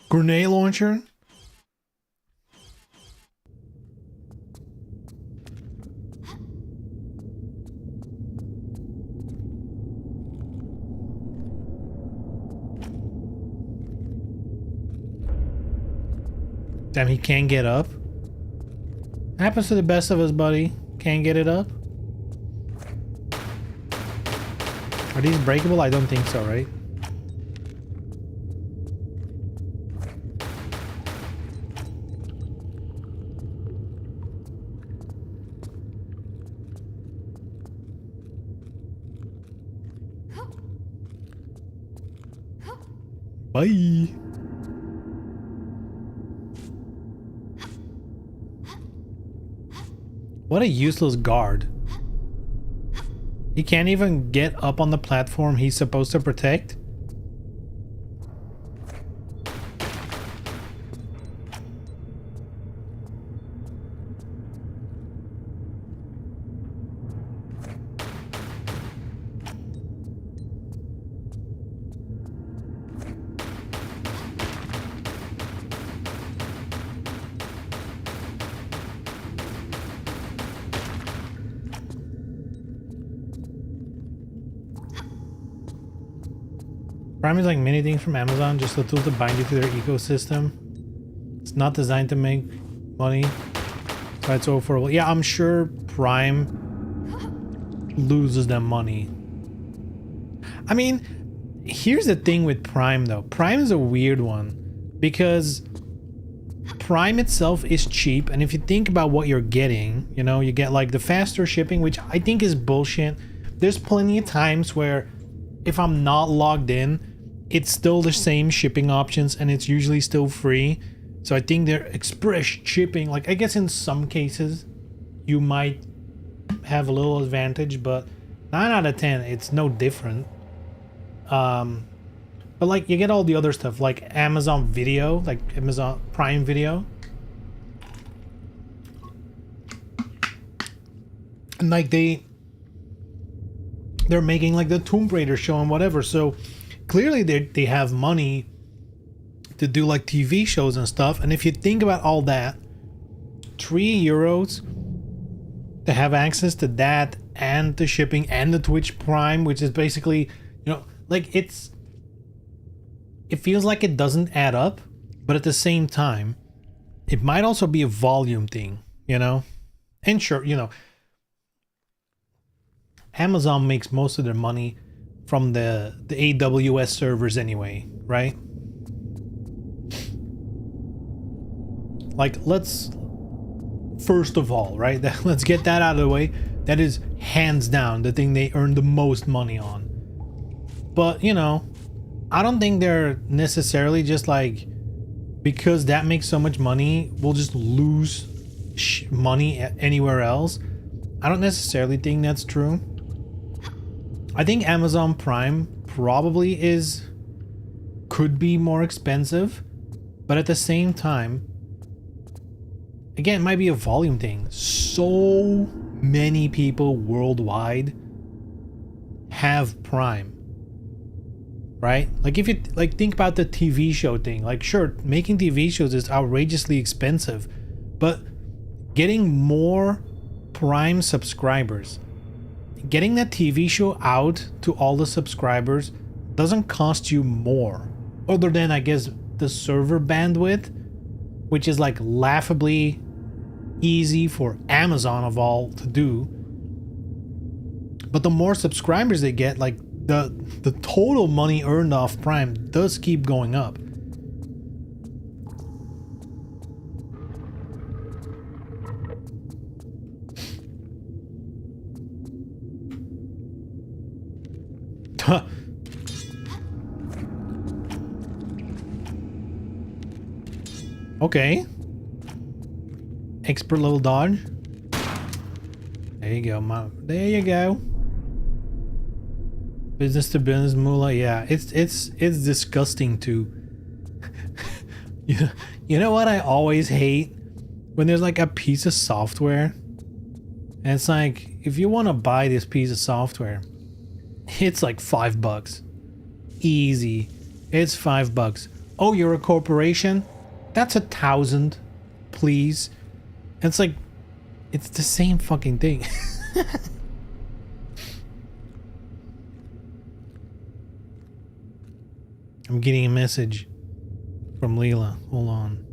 Grenade launcher? Damn, he can't get up. Happens to the best of us, buddy. Can't get it up. Are these breakable? I don't think so, right? Bye. What a useless guard. He can't even get up on the platform he's supposed to protect. Prime is like many things from Amazon, just a tool to bind you to their ecosystem. It's not designed to make money. So it's affordable. Yeah, I'm sure Prime loses them money. I mean, here's the thing with Prime though. Prime is a weird one because Prime itself is cheap, and if you think about what you're getting, you know, you get like the faster shipping, which I think is bullshit. There's plenty of times where if I'm not logged in, it's still the same shipping options and it's usually still free. So I think their express shipping, like I guess in some cases you might have a little advantage, but 9 out of 10 it's no different. But like you get all the other stuff like Amazon Video, like Amazon Prime Video, and like they're making like the Tomb Raider show and whatever, so clearly they have money to do like TV shows and stuff. And if you think about all that, €3 to have access to that and the shipping and the Twitch Prime, which is basically, you know, like it feels like it doesn't add up, but at the same time it might also be a volume thing, you know. And sure, you know, Amazon makes most of their money from the AWS servers anyway, right? Like, let's first of all, right, let's get that out of the way. That is hands down the thing they earn the most money on. But, you know, I don't think they're necessarily just like, because that makes so much money, we'll just lose money anywhere else. I don't necessarily think that's true. I think Amazon Prime probably could be more expensive, but at the same time, again, it might be a volume thing. So many people worldwide have Prime. Right? Like if you like think about the TV show thing, like sure, making TV shows is outrageously expensive, but getting more Prime subscribers, getting that TV show out to all the subscribers doesn't cost you more, other than I guess the server bandwidth, which is like laughably easy for Amazon of all to do. But the more subscribers they get, like the total money earned off Prime does keep going up. Okay. Expert level dodge. There you go, there you go. Business to business moolah, yeah, it's disgusting to you know what I always hate? When there's like a piece of software and it's like, if you want to buy this piece of software, it's like $5. Easy. It's $5. Oh, you're a corporation? That's 1,000, please. And it's like, it's the same fucking thing. I'm getting a message from Leela. Hold on.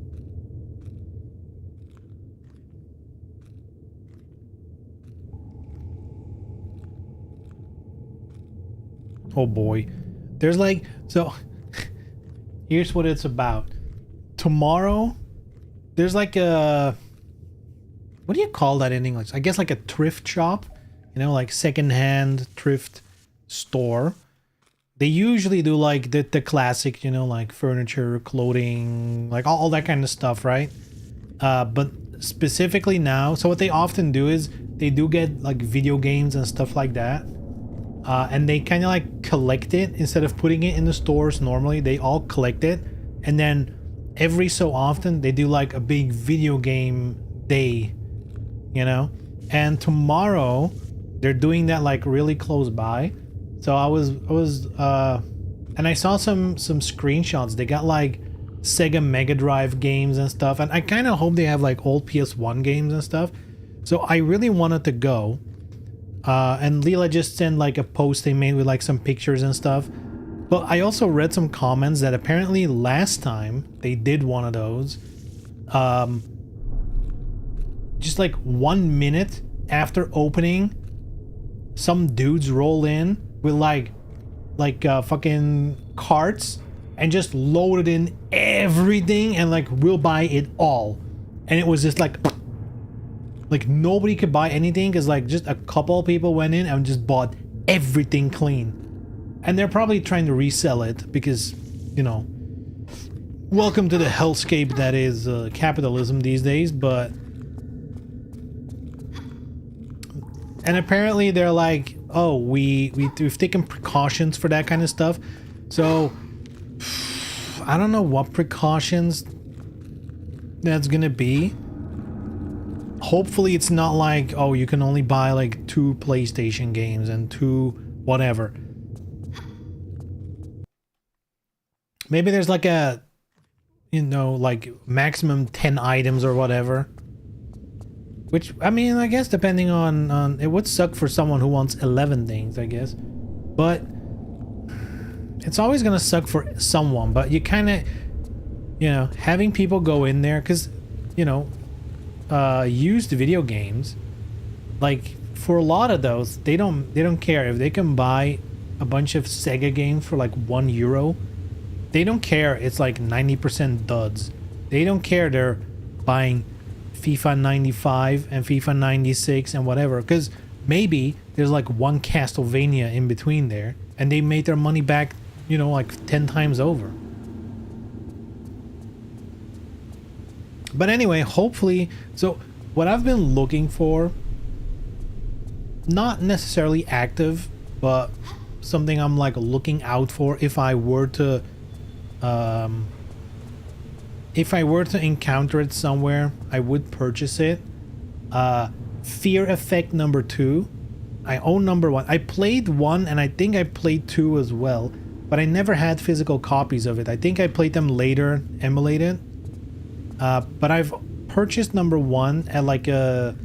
Oh boy. There's like, so here's what it's about. Tomorrow, there's like a, what do you call that in English? I guess like a thrift shop, you know, like secondhand thrift store. They usually do like the classic, you know, like furniture, clothing, like all that kind of stuff, right? But specifically now, so what they often do is they do get like video games and stuff like that. And they kind of like collect it instead of putting it in the stores normally. They all collect it. And then every so often they do like a big video game day, you know? And tomorrow they're doing that like really close by. So I was and I saw some screenshots. They got like Sega Mega Drive games and stuff, and I kind of hope they have like old PS1 games and stuff. So I really wanted to go. And Leela just sent like a post they made with like some pictures and stuff. But I also read some comments that apparently last time they did one of those, just like 1 minute after opening, some dudes roll in with like fucking carts and just loaded in everything and like, we'll buy it all. And it was just like nobody could buy anything because like just a couple people went in and just bought everything clean. And they're probably trying to resell it because, you know, welcome to the hellscape that is capitalism these days. But and apparently they're like, oh, we've taken precautions for that kind of stuff. So I don't know what precautions that's gonna be. Hopefully it's not like, oh, you can only buy like 2 PlayStation games and 2 whatever. Maybe there's like a, you know, like maximum 10 items or whatever. Which, I mean, I guess depending on it would suck for someone who wants 11 things, I guess. But it's always gonna suck for someone. But you kind of, you know, having people go in there, because, you know, used video games, like for a lot of those, they don't care if they can buy a bunch of Sega games for like €1. They don't care. It's like 90% duds. They don't care. They're buying FIFA 95 and FIFA 96 and whatever, because maybe there's like one Castlevania in between there and they made their money back, you know, like 10 times over. But anyway, hopefully, so what I've been looking for, not necessarily active, but something I'm like looking out for if I were to encounter it somewhere, I would purchase it. Fear Effect number 2. I own number 1. I played 1 and I think I played 2 as well, but I never had physical copies of it. I think I played them later, emulated. But I've purchased number 1 at like a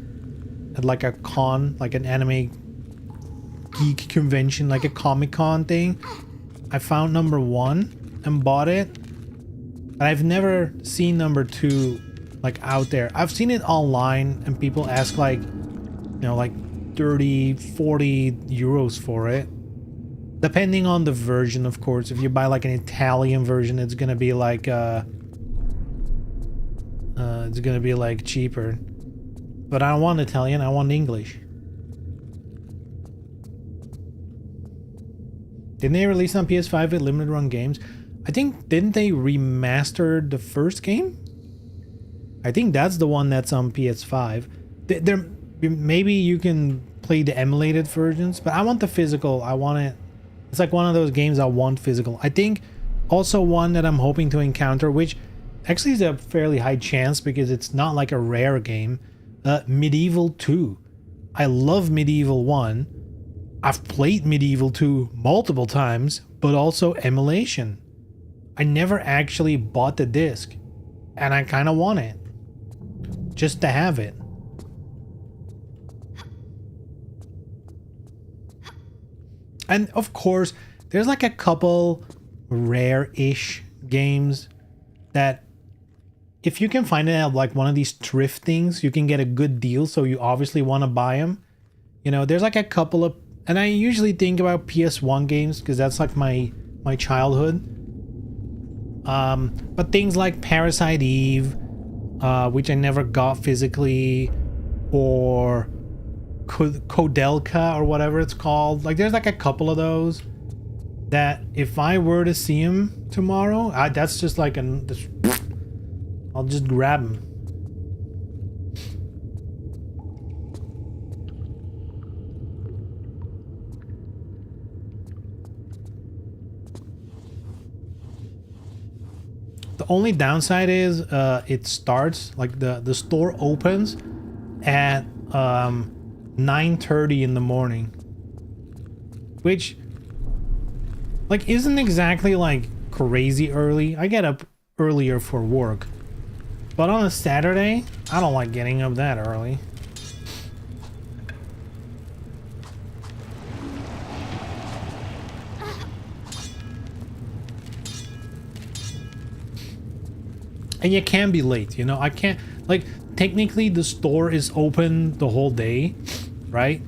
con, like an anime geek convention, like a Comic-Con thing. I found number 1 and bought it. But I've never seen number 2 like out there. I've seen it online and people ask like, you know, like 30, 40 euros for it. Depending on the version, of course. If you buy like an Italian version, it's gonna be like cheaper. But I don't want Italian, I want English. Didn't they release on PS5 with limited run games? I think, didn't they remaster the first game? I think that's the one that's on PS5. There, maybe you can play the emulated versions, but I want the physical. I want it. It's like one of those games I want physical. I think also one that I'm hoping to encounter, which actually is a fairly high chance because it's not like a rare game. Medieval 2. I love Medieval 1. I've played Medieval 2 multiple times, but also emulation. I never actually bought the disc, and I kind of want it, just to have it. And of course, there's like a couple rare-ish games that if you can find it at like one of these thrift things, you can get a good deal, so you obviously want to buy them. You know, there's like a couple of, and I usually think about PS1 games because that's like my childhood. But things like Parasite Eve, which I never got physically, or Kodelka or whatever it's called. Like there's like a couple of those that if I were to see him tomorrow, that's just like I'll just grab him. The only downside is it starts, like the store opens at 9:30 in the morning, which like isn't exactly like crazy early. I get up earlier for work, but on a Saturday I don't like getting up that early. And you can be late, you know. I can't, like, technically the store is open the whole day, right?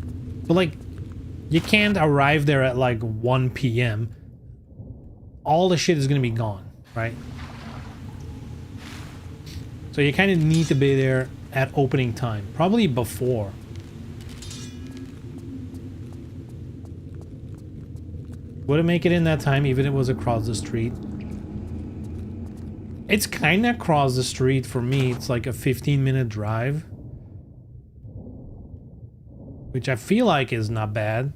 But like, you can't arrive there at like 1 p.m. All the shit is gonna be gone, right? So you kind of need to be there at opening time, probably before. Wouldn't make it in that time even if it was across the street. It's kind of across the street for me. It's like a 15-minute drive, which I feel like is not bad.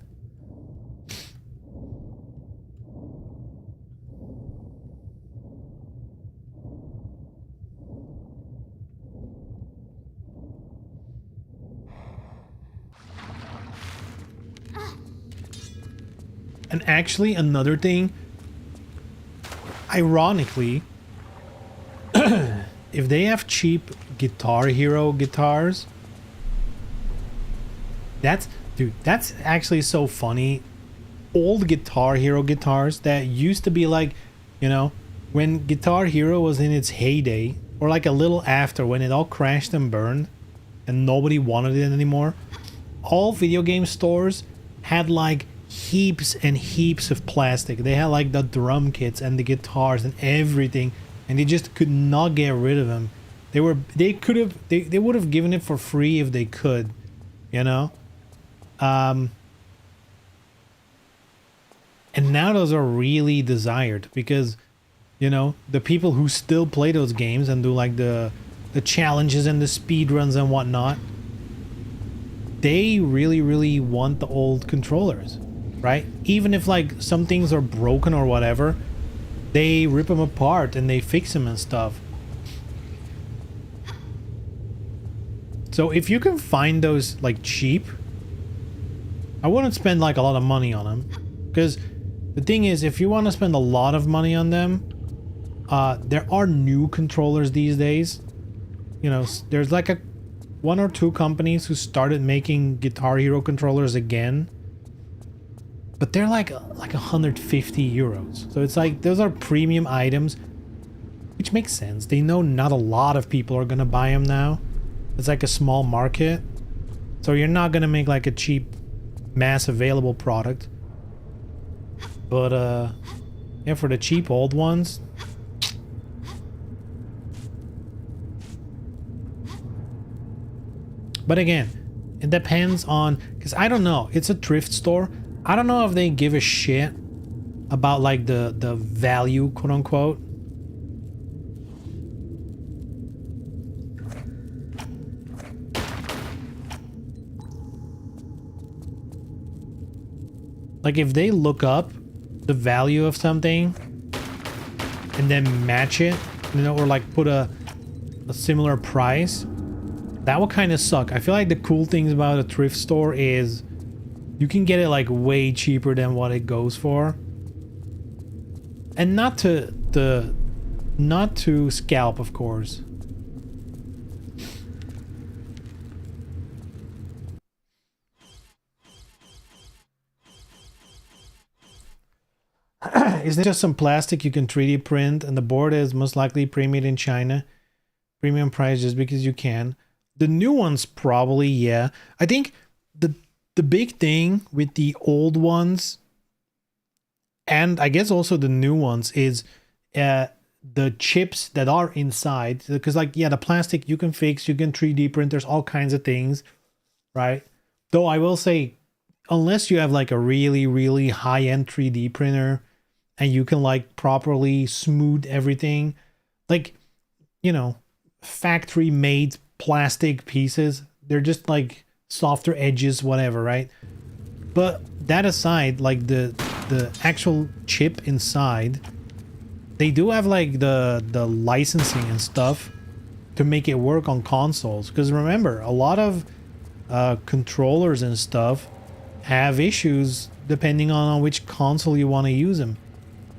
And actually, another thing, ironically, if they have cheap Guitar Hero guitars, dude, that's actually so funny. Old Guitar Hero guitars that used to be like, you know, when Guitar Hero was in its heyday, or like a little after when it all crashed and burned and nobody wanted it anymore, all video game stores had like heaps and heaps of plastic. They had like the drum kits and the guitars and everything, and they just could they would have given it for free if they could, you know. And now those are really desired because, you know, the people who still play those games and do like the challenges and the speed runs and whatnot, they really want the old controllers, right? Even if like some things are broken or whatever, they rip them apart and they fix them and stuff. So if you can find those like cheap, I wouldn't spend like a lot of money on them, because the thing is, if you want to spend a lot of money on them, there are new controllers these days. You know, there's like one or two companies who started making Guitar Hero controllers again, but they're like 150 euros. So it's like those are premium items, which makes sense. They know not a lot of people are gonna buy them now. It's like a small market, so you're not gonna make like a cheap, mass available product. But yeah, for the cheap old ones, but again, it depends on, because I don't know, it's a thrift store. I don't know if they give a shit about like the value, quote unquote. Like if they look up the value of something and then match it, you know, or like put a similar price, that would kind of suck. I feel like the cool things about a thrift store is you can get it like way cheaper than what it goes for. And not to scalp, of course. Isn't it just some plastic you can 3D print, and the board is most likely pre-made in China? Premium price just because you can. The new ones probably, yeah. I think the big thing with the old ones, and I guess also the new ones, is the chips that are inside. Because like, yeah, the plastic you can fix, you can 3D print, there's all kinds of things, right? Though I will say, unless you have like a really high-end 3D printer and you can like properly smooth everything, like, you know, factory made plastic pieces, they're just like softer edges, whatever, right? But that aside, like the actual chip inside, they do have like the licensing and stuff to make it work on consoles. Because remember, a lot of controllers and stuff have issues depending on which console you want to use them,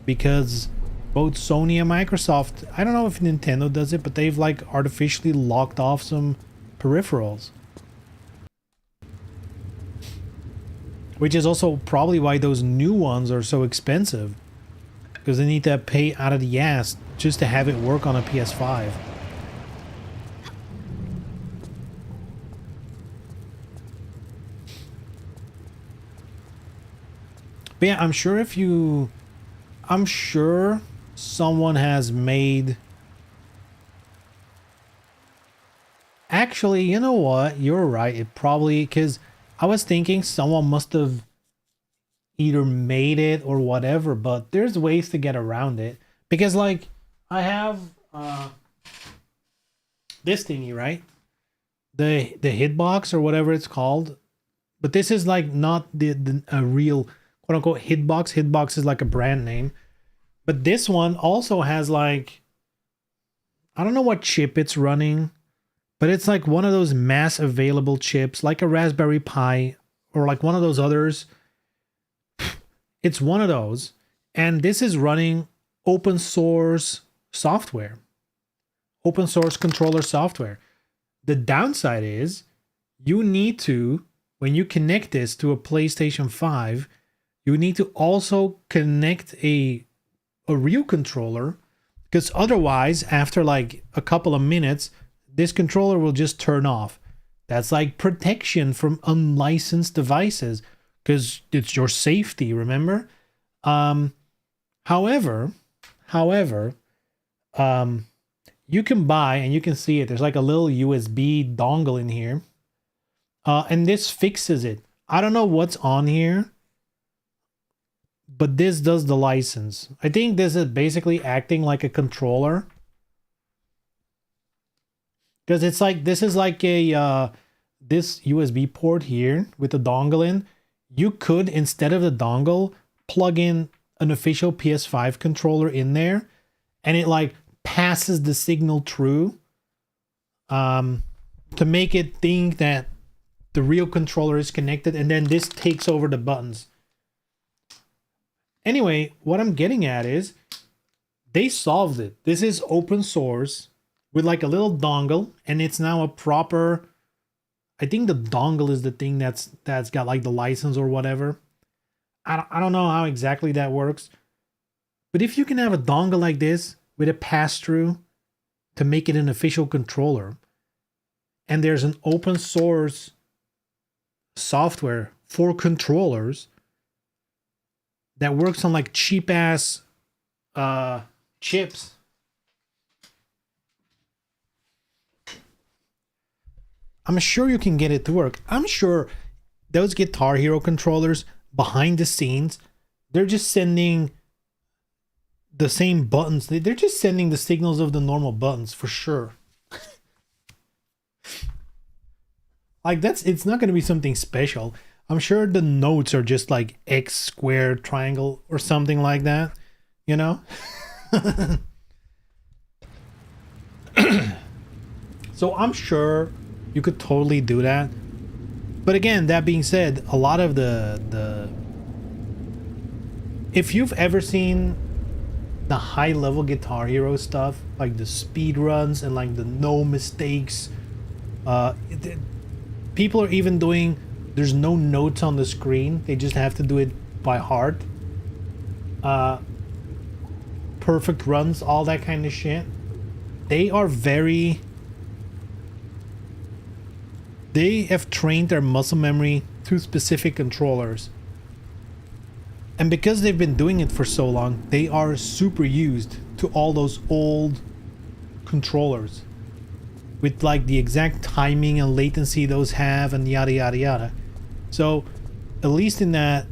because both Sony and Microsoft, I don't know if Nintendo does it, but they've like artificially locked off some peripherals, which is also probably why those new ones are so expensive, because they need to pay out of the ass just to have it work on a PS5. But yeah, I'm sure someone has made... Actually, you know what? You're right. It probably... Because I was thinking someone must have either made it or whatever, but there's ways to get around it. Because, like, I have this thingy, right? The hitbox or whatever it's called. But this is, like, not a real... quote-unquote hitbox. Hitbox is like a brand name. But this one also has like... I don't know what chip it's running. But it's like one of those mass available chips. Like a Raspberry Pi. Or like one of those others. It's one of those. And this is running open source software. Open source controller software. The downside is... you need to... when you connect this to a PlayStation 5... you need to also connect a real controller, because otherwise, after like a couple of minutes, this controller will just turn off. That's like protection from unlicensed devices, because it's your safety, remember? However, you can buy, and you can see it, there's like a little USB dongle in here, and this fixes it. I don't know what's on here, but this does the license. I think this is basically acting like a controller. Because it's like, this is like a, this USB port here with the dongle in. You could, instead of the dongle, plug in an official PS5 controller in there. And it like passes the signal through. To make it think that the real controller is connected. And then this takes over the buttons. Anyway, what I'm getting at is they solved it. This is open source with like a little dongle, and it's now a proper... I think the dongle is the thing that's got like the license or whatever. I don't know how exactly that works. But if you can have a dongle like this with a pass-through to make it an official controller, and there's an open source software for controllers that works on like cheap ass chips. I'm sure you can get it to work. I'm sure those Guitar Hero controllers behind the scenes, they're just sending the same buttons. They're just sending the signals of the normal buttons for sure. Like it's not going to be something special. I'm sure the notes are just like X squared triangle or something like that, you know? So I'm sure you could totally do that. But again, that being said, a lot of the if you've ever seen the high level Guitar Hero stuff, like the speed runs and like the no mistakes, people are even doing... There's no notes on the screen. They just have to do it by heart. Perfect runs, all that kind of shit. They are very... They have trained their muscle memory through specific controllers. And because they've been doing it for so long, they are super used to all those old controllers. With like the exact timing and latency those have and yada yada yada. So, at least in that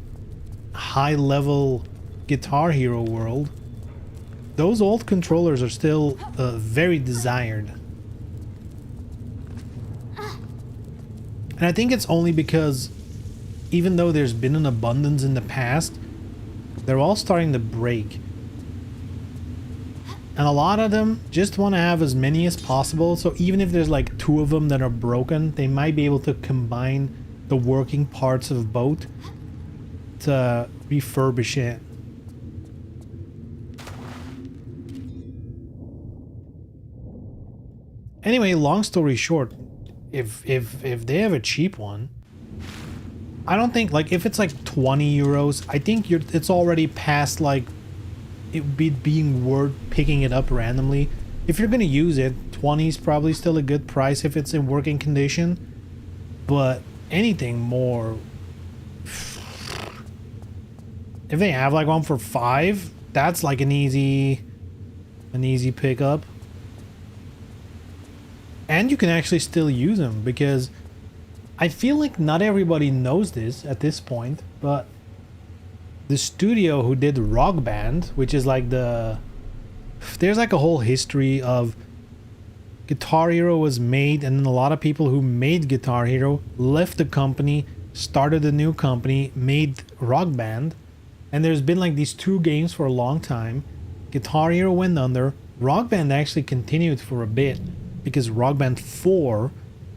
high-level Guitar Hero world, those old controllers are still very desired. And I think it's only because, even though there's been an abundance in the past, they're all starting to break. And a lot of them just want to have as many as possible, so even if there's like 2 of them that are broken, they might be able to combine the working parts of both to refurbish it. Anyway, long story short, if they have a cheap one, I don't think, like, if it's like 20 euros, I think it's already past like it be being worth picking it up randomly. If you're gonna use it, 20 is probably still a good price if it's in working condition. But anything more, if they have like one for 5, that's like an easy pickup. And you can actually still use them, because I feel like not everybody knows this at this point, but the studio who did Rock Band, which is like there's like a whole history of Guitar Hero was made, and then a lot of people who made Guitar Hero left the company, started a new company, made Rock Band, and there's been like these 2 games for a long time. Guitar Hero went under. Rock Band actually continued for a bit, because Rock Band 4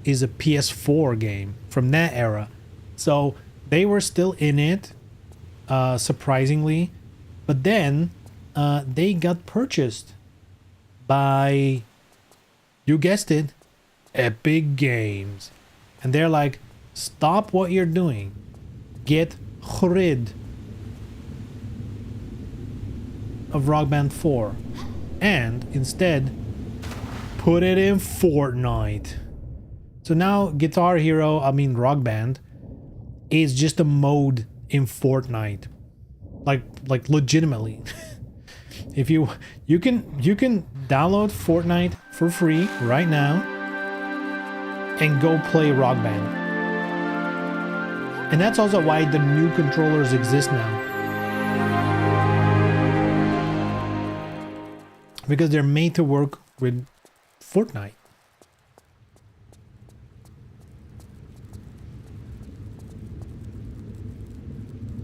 is a PS4 game from that era. So they were still in it, surprisingly. But then they got purchased by, you guessed it, Epic Games. And they're like, stop what you're doing. Get rid of Rock Band 4. And instead, put it in Fortnite. So now Rock Band is just a mode in Fortnite. Like legitimately. If you can download Fortnite for free right now and go play Rock Band. And that's also why the new controllers exist now. Because they're made to work with Fortnite.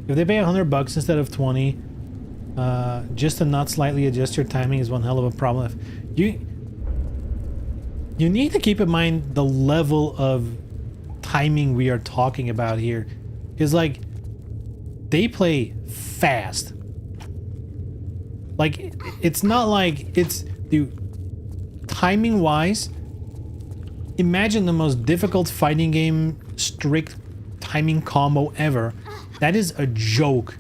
If they pay $100 instead of 20, just to not slightly adjust your timing is one hell of a problem. You need to keep in mind the level of timing we are talking about here, because like they play fast. Like it's not like it's, dude, timing wise, imagine the most difficult fighting game strict timing combo ever. That is a joke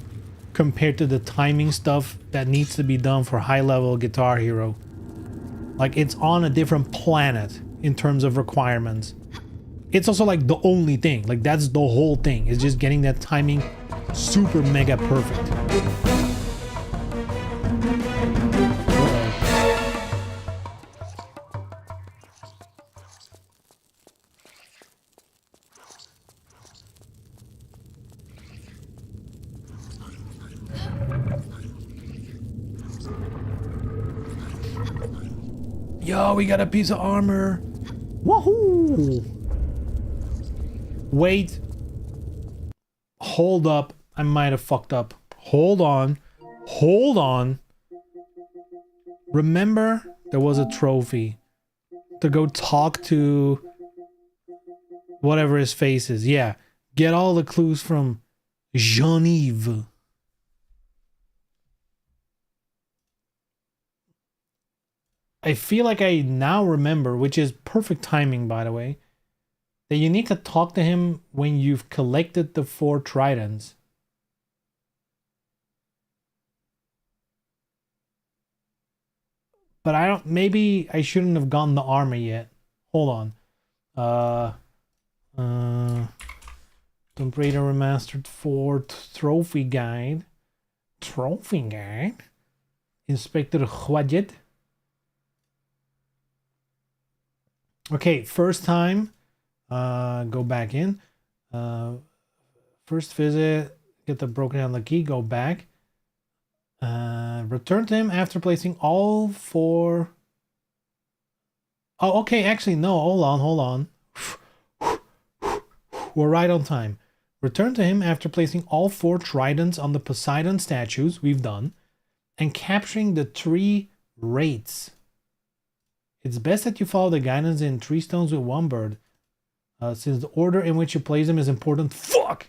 compared to the timing stuff that needs to be done for high level Guitar Hero. Like it's on a different planet in terms of requirements. It's also like the only thing, like that's the whole thing, is just getting that timing super mega perfect. Yo, we got a piece of armor. Woohoo! Wait. Hold up. I might have fucked up. Hold on. Hold on. Remember, there was a trophy to go talk to whatever his face is. Yeah. Get all the clues from Jean-Yves. I feel like I now remember, which is perfect timing, by the way, that you need to talk to him when you've collected the 4 tridents. But I don't, maybe I shouldn't have gotten the armor yet. Hold on. Tomb Raider Remastered 4 Trophy Guide. Trophy Guide? Inspector Gadget. Okay, first time. Go back in. First visit. Get the broken down the key. Go back. Return to him after placing all 4. Oh, okay. Actually, no. Hold on. We're right on time. Return to him after placing all 4 tridents on the Poseidon statues. We've done. And capturing the 3 wraiths. It's best that you follow the guidance in 3 stones with 1 bird. Since the order in which you place them is important. Fuck!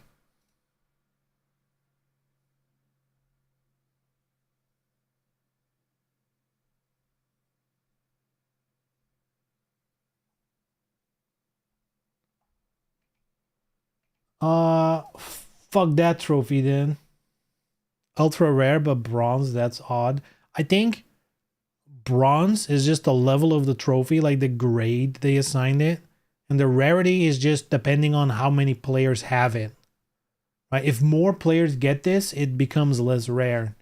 Fuck that trophy then. ultra rare, but bronze, that's odd. I think bronze is just the level of the trophy, like the grade they assigned it. And the rarity is just depending on how many players have it. Right? If more players get this, it becomes less rare.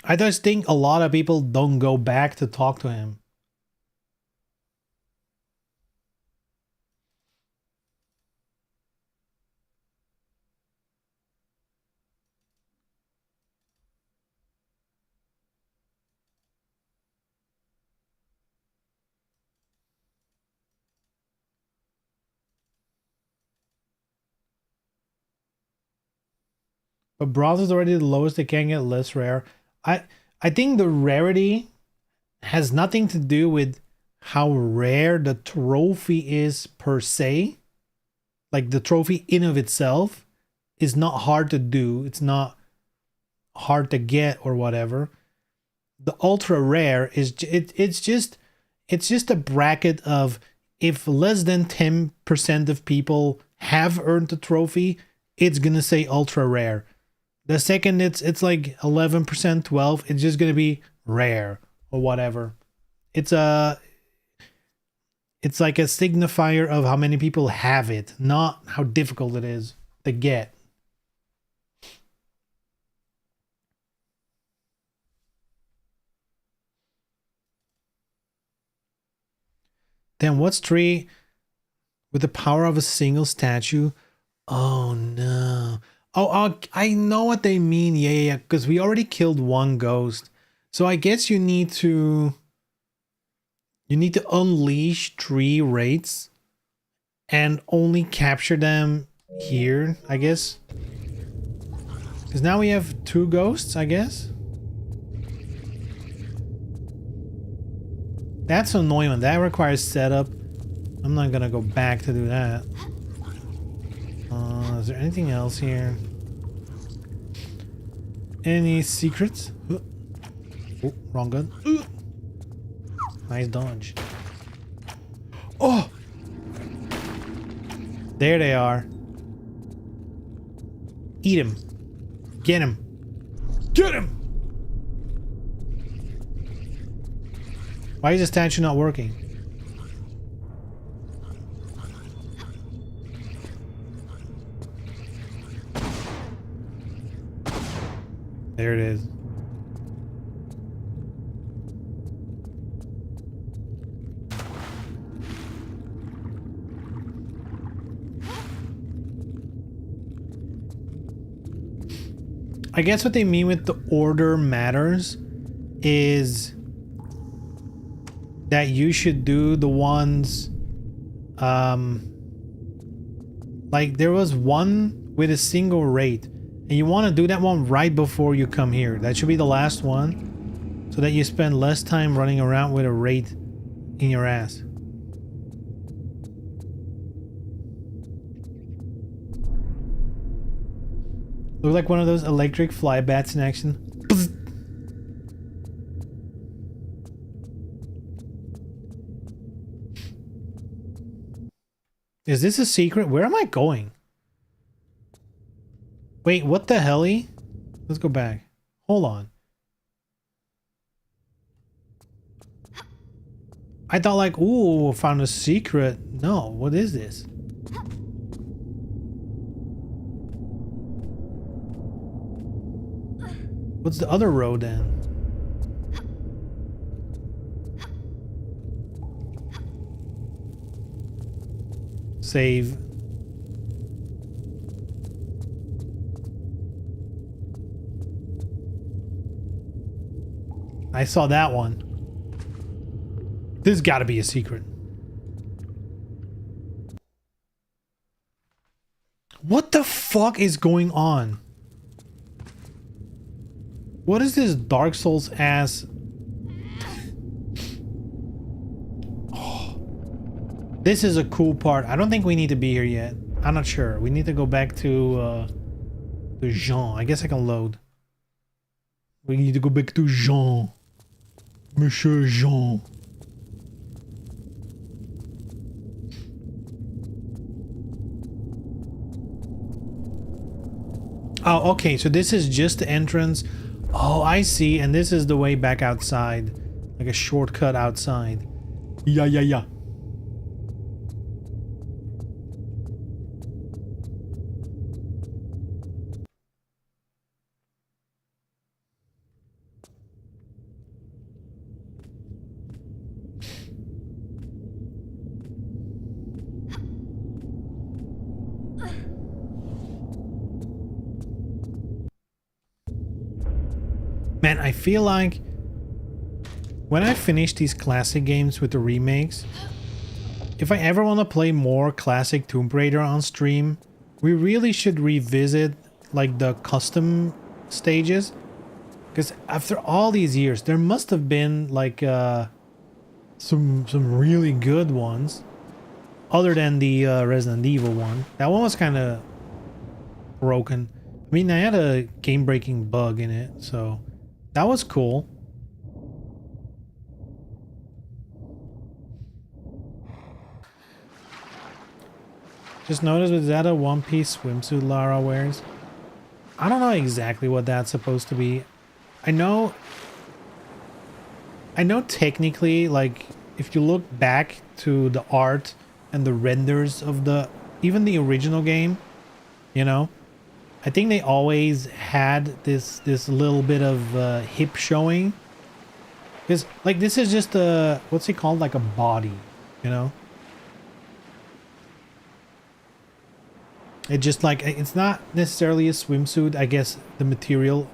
I just think a lot of people don't go back to talk to him. But bronze is already the lowest. It can get less rare. I think the rarity has nothing to do with how rare the trophy is per se. Like the trophy in of itself is not hard to do. It's not hard to get or whatever. The ultra rare is it's just a bracket of if less than 10% of people have earned the trophy, it's gonna say ultra rare. The second it's like 11%, 12, it's just gonna be rare or whatever. It's like a signifier of how many people have it, not how difficult it is to get. Then what's tree with the power of a single statue? Oh no. Oh, I know what they mean. Yeah, because we already killed one ghost. So I guess you need to unleash 3 wraiths and only capture them here, I guess. Because now we have 2 ghosts, I guess. That's annoying. That requires setup. I'm not gonna go back to do that. Is there anything else here? Any secrets? Oh, wrong gun. Nice dodge. Oh! There they are. Eat him. Get him. Get him! Why is the statue not working? There it is. I guess what they mean with the order matters is that you should do the ones like there was one with a single rate and you want to do that one right before you come here. That should be the last one so that you spend less time running around with a rate in your ass. Look like one of those electric fly bats in action. Is this a secret? Where am I going? Wait, what the hell-y? Let's go back. Hold on. I thought like, ooh, found a secret. No, what is this? What's the other road then? Save. I saw that one. This has got to be a secret. What the fuck is going on? What is this Dark Souls ass? Oh, this is a cool part. I don't think we need to be here yet. I'm not sure. We need to go back to Jean. I guess I can load. We need to go back to Jean. Monsieur Jean. Oh, okay, so this is just the entrance. Oh, I see, and this is the way back outside. Like a shortcut outside. Yeah, yeah, yeah. Man, I feel like when I finish these classic games with the remakes, if I ever want to play more classic Tomb Raider on stream, we really should revisit like the custom stages. Because after all these years, there must have been like some really good ones, other than the Resident Evil one. That one was kind of broken. I mean, I had a game-breaking bug in it, so that was cool. Just noticed, was that a one-piece swimsuit Lara wears? I don't know exactly what that's supposed to be. I know technically, like, if you look back to the art and the renders of even the original game, you know, I think they always had this little bit of hip showing. Because, like, this is just a, what's it called? Like a body, you know? It just like, it's not necessarily a swimsuit. I guess the material,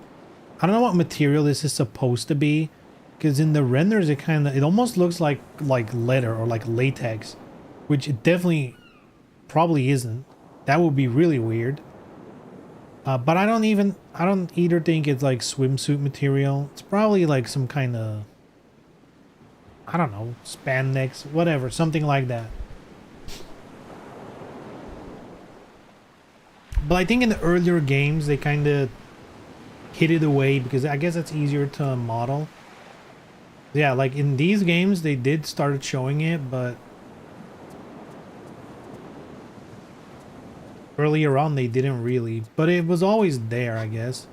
I don't know what material this is supposed to be. Because in the renders, it almost looks like leather or like latex. Which it definitely probably isn't. That would be really weird. But I don't either think it's like swimsuit material. It's probably like some kind of, I don't know, spandex, whatever, something like that. But I think in the earlier games, they kind of hid it away because I guess it's easier to model. Yeah, like in these games, they did start showing it, but earlier on, they didn't really. But it was always there, I guess,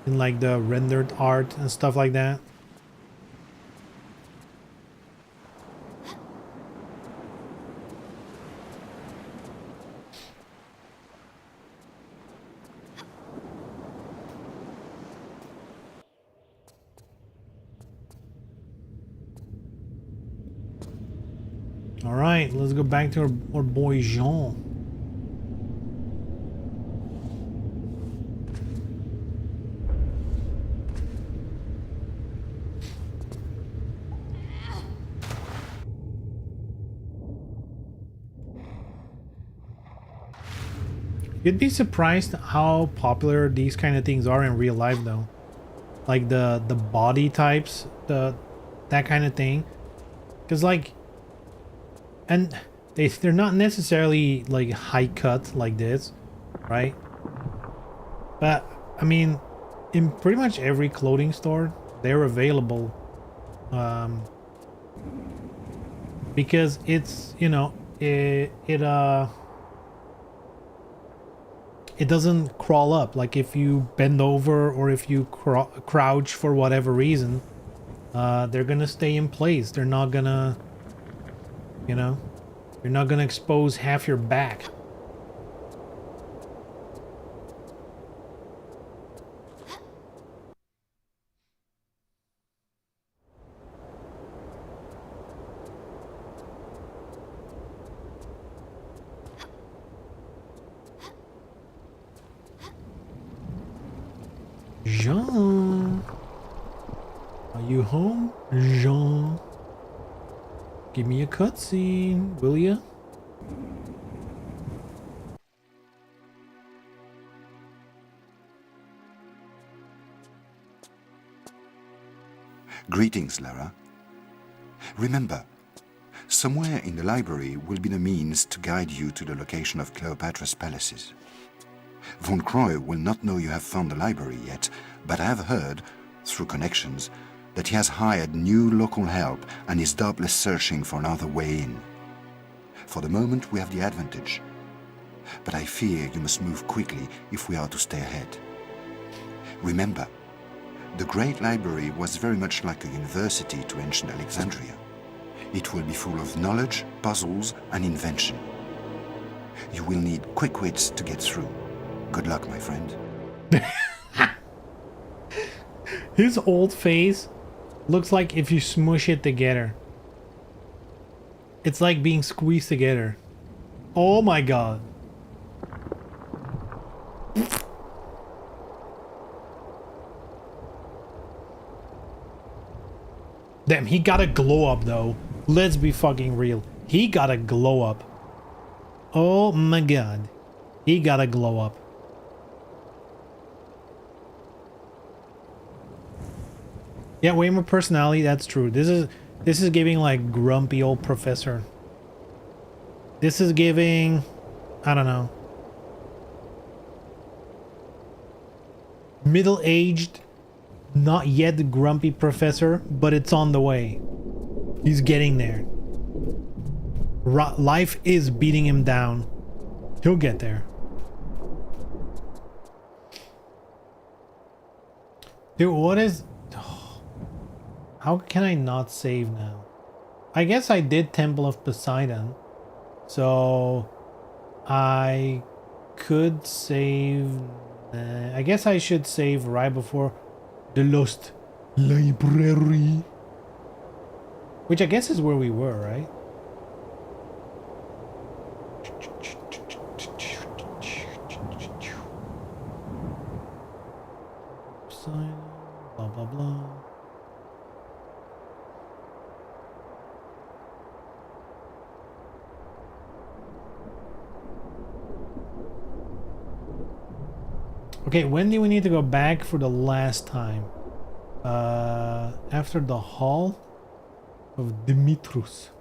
in like the rendered art and stuff like that. All right, let's go back to our boy Jean. You'd be surprised how popular these kind of things are in real life, though. Like the body types, that kind of thing. Because like, and they're not necessarily like high cut like this, right? But I mean, in pretty much every clothing store, they're available. Because it's, you know, it doesn't crawl up. Like if you bend over or if you crouch for whatever reason, they're gonna stay in place. They're not gonna, you know, you're not gonna expose half your back. Jean, are you home? Jean, give me a cutscene, will ya? Greetings, Lara. Remember, somewhere in the library will be the means to guide you to the location of Cleopatra's palaces. Von Croy will not know you have found the library yet, but I have heard, through connections, that he has hired new local help and is doubtless searching for another way in. For the moment, we have the advantage. But I fear you must move quickly if we are to stay ahead. Remember, the Great Library was very much like a university to ancient Alexandria. It will be full of knowledge, puzzles, and invention. You will need quick wits to get through. Good luck, my friend. His old face looks like if you smush it together. It's like being squeezed together. Oh my god. Damn, he got a glow up though. Let's be fucking real. He got a glow up. Oh my god. He got a glow up. Yeah, way more personality, that's true. This is giving like grumpy old professor. This is giving, I don't know, middle-aged, not yet grumpy professor, but it's on the way. He's getting there. Life is beating him down. He'll get there. Dude, what is... How can I not save now? I guess I did Temple of Poseidon. So... I could save... I guess I should save right before the Lost Library. Which I guess is where we were, right? Blah, blah, blah. Okay, when do we need to go back for the last time? After the Hall of Demetrus.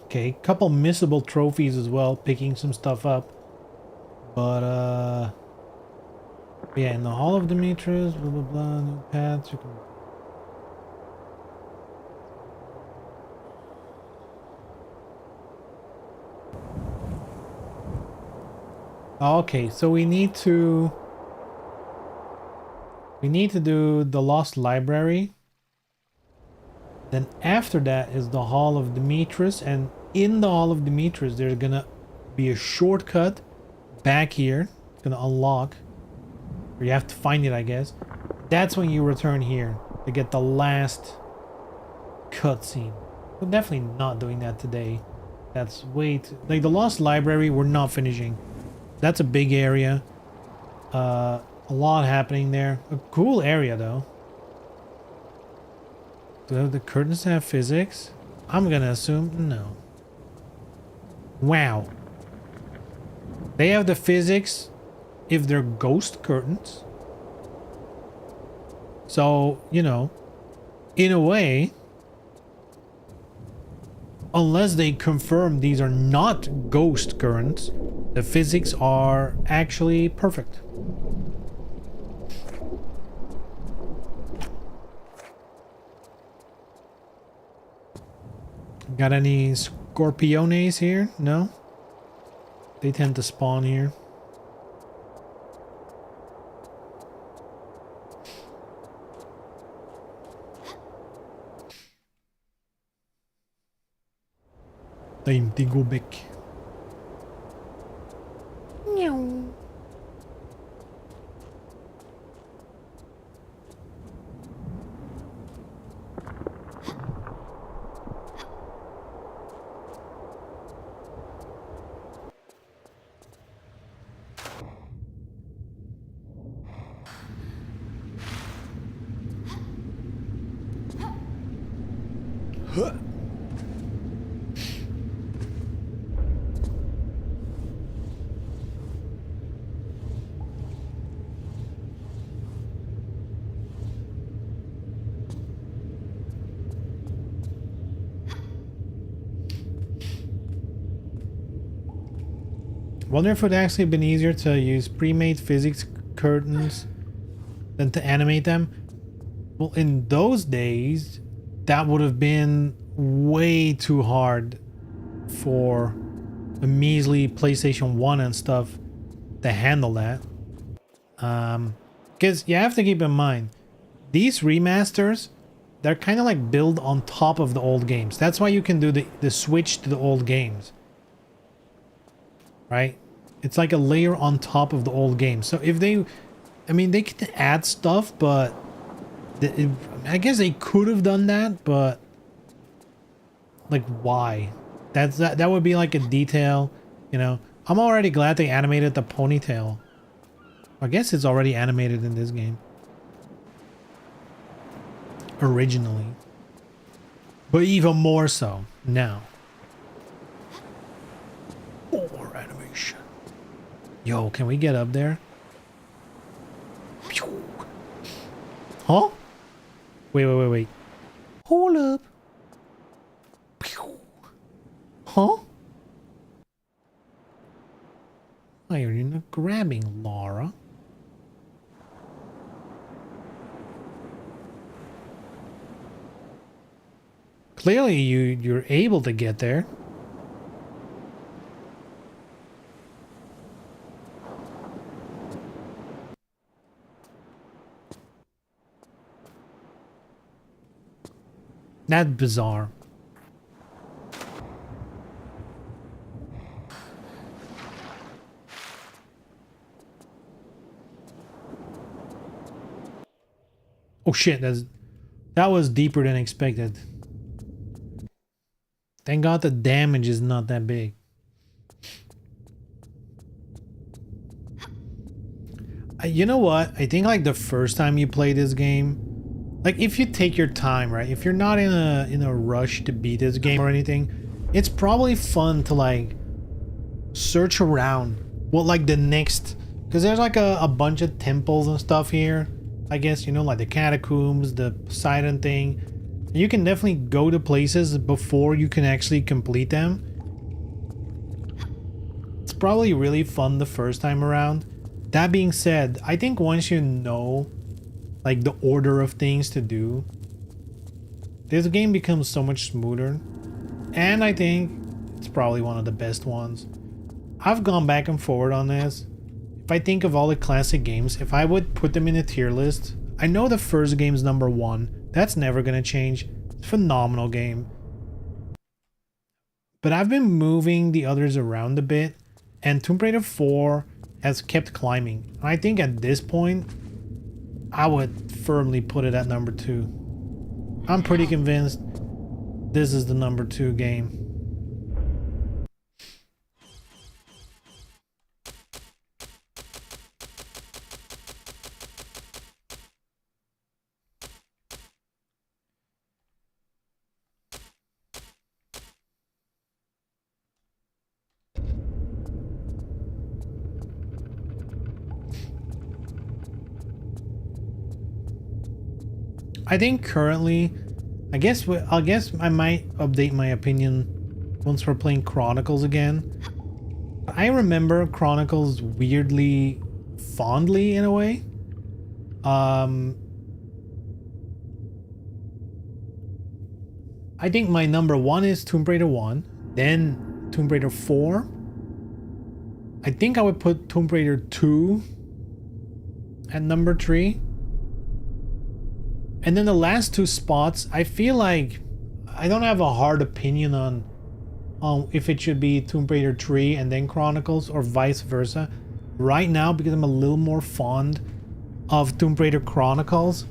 Okay, couple missable trophies as well, picking some stuff up. But, yeah, in the Hall of Demetrius, blah, blah, blah, new paths, you can... Okay, so we need to do the Lost Library. Then after that is the Hall of Demetrius, and in the Hall of Demetrius there's gonna be a shortcut back here. It's gonna unlock, or you have to find it, I guess. That's when you return here to get the last cutscene. We're definitely not doing that today. That's way too... Like the Lost Library, we're not finishing. That's a big area. A lot happening there. A cool area though. Do the curtains have physics? I'm gonna assume no. Wow. They have the physics if they're ghost curtains. So, you know, in a way, unless they confirm these are not ghost curtains, the physics are actually perfect. Got any Scorpiones here? No? They tend to spawn here. Time to go back. Meow. Wonder if it would actually been easier to use pre-made physics curtains than to animate them. Well, in those days, that would have been way too hard for a measly PlayStation 1 and stuff to handle that. Because you have to keep in mind, these remasters, they're kind of like built on top of the old games. That's why you can do the switch to the old games. Right? It's like a layer on top of the old game. So if they, I mean, they can add stuff, but I guess they could have done that, but like why? That would be like a detail, you know. I'm already glad they animated the ponytail. I guess it's already animated in this game. Originally. But even more so now. More animation. Yo, can we get up there? Huh? Wait. Hold up. Huh? Why are you not grabbing, Laura? Clearly you're able to get there. That's bizarre. Oh shit, that was deeper than expected. Thank God the damage is not that big. You know what? I think like the first time you play this game, like if you take your time, right? If you're not in a rush to beat this game or anything, it's probably fun to like search around what like the next, because there's like a bunch of temples and stuff here. I guess, you know, like the catacombs, the Poseidon thing. You can definitely go to places before you can actually complete them. It's probably really fun the first time around. That being said, I think once you know like the order of things to do, this game becomes so much smoother. And I think it's probably one of the best ones. I've gone back and forward on this. If I think of all the classic games, if I would put them in a tier list, I know the first game's #1. That's never gonna change. It's a phenomenal game. But I've been moving the others around a bit, and Tomb Raider 4 has kept climbing. And I think at this point, I would firmly put it at #2. I'm pretty convinced this is the #2 game. I think currently, I guess I might update my opinion once we're playing Chronicles again. I remember Chronicles weirdly fondly in a way. I think my #1 is Tomb Raider 1, then Tomb Raider 4. I think I would put Tomb Raider 2 at #3. And then the last two spots, I feel like I don't have a hard opinion on if it should be Tomb Raider 3 and then Chronicles or vice versa. Right now, because I'm a little more fond of Tomb Raider Chronicles,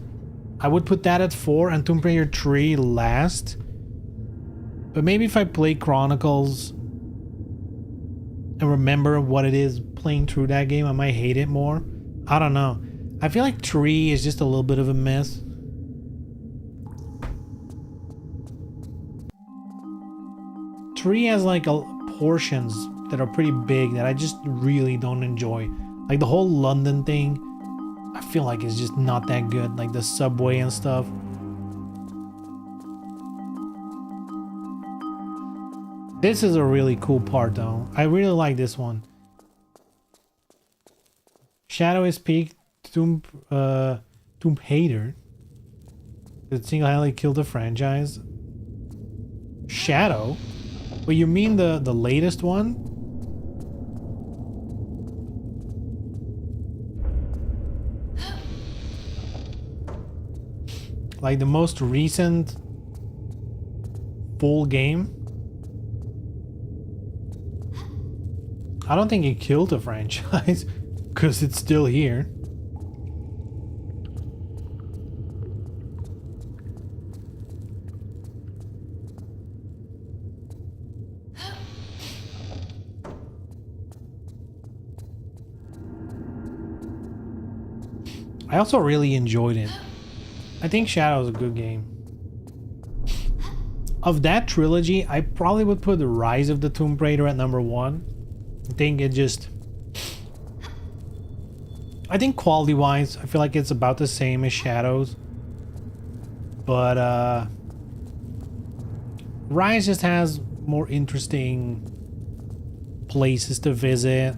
I would put that at 4 and Tomb Raider 3 last. But maybe if I play Chronicles and remember what it is playing through that game, I might hate it more. I don't know. I feel like 3 is just a little bit of a mess. 3 has like portions that are pretty big that I just really don't enjoy. Like the whole London thing, I feel like it's just not that good. Like the subway and stuff. This is a really cool part though. I really like this one. Shadow is peak Tomb Hater. That single-handedly killed the franchise. Shadow? Well, you mean the latest one? Like the most recent full game? I don't think it killed the franchise because it's still here. I also really enjoyed it. I think Shadow is a good game. Of that trilogy, I probably would put the Rise of the Tomb Raider at number 1. I think it just... I think quality-wise, I feel like it's about the same as Shadows. But, Rise just has more interesting places to visit.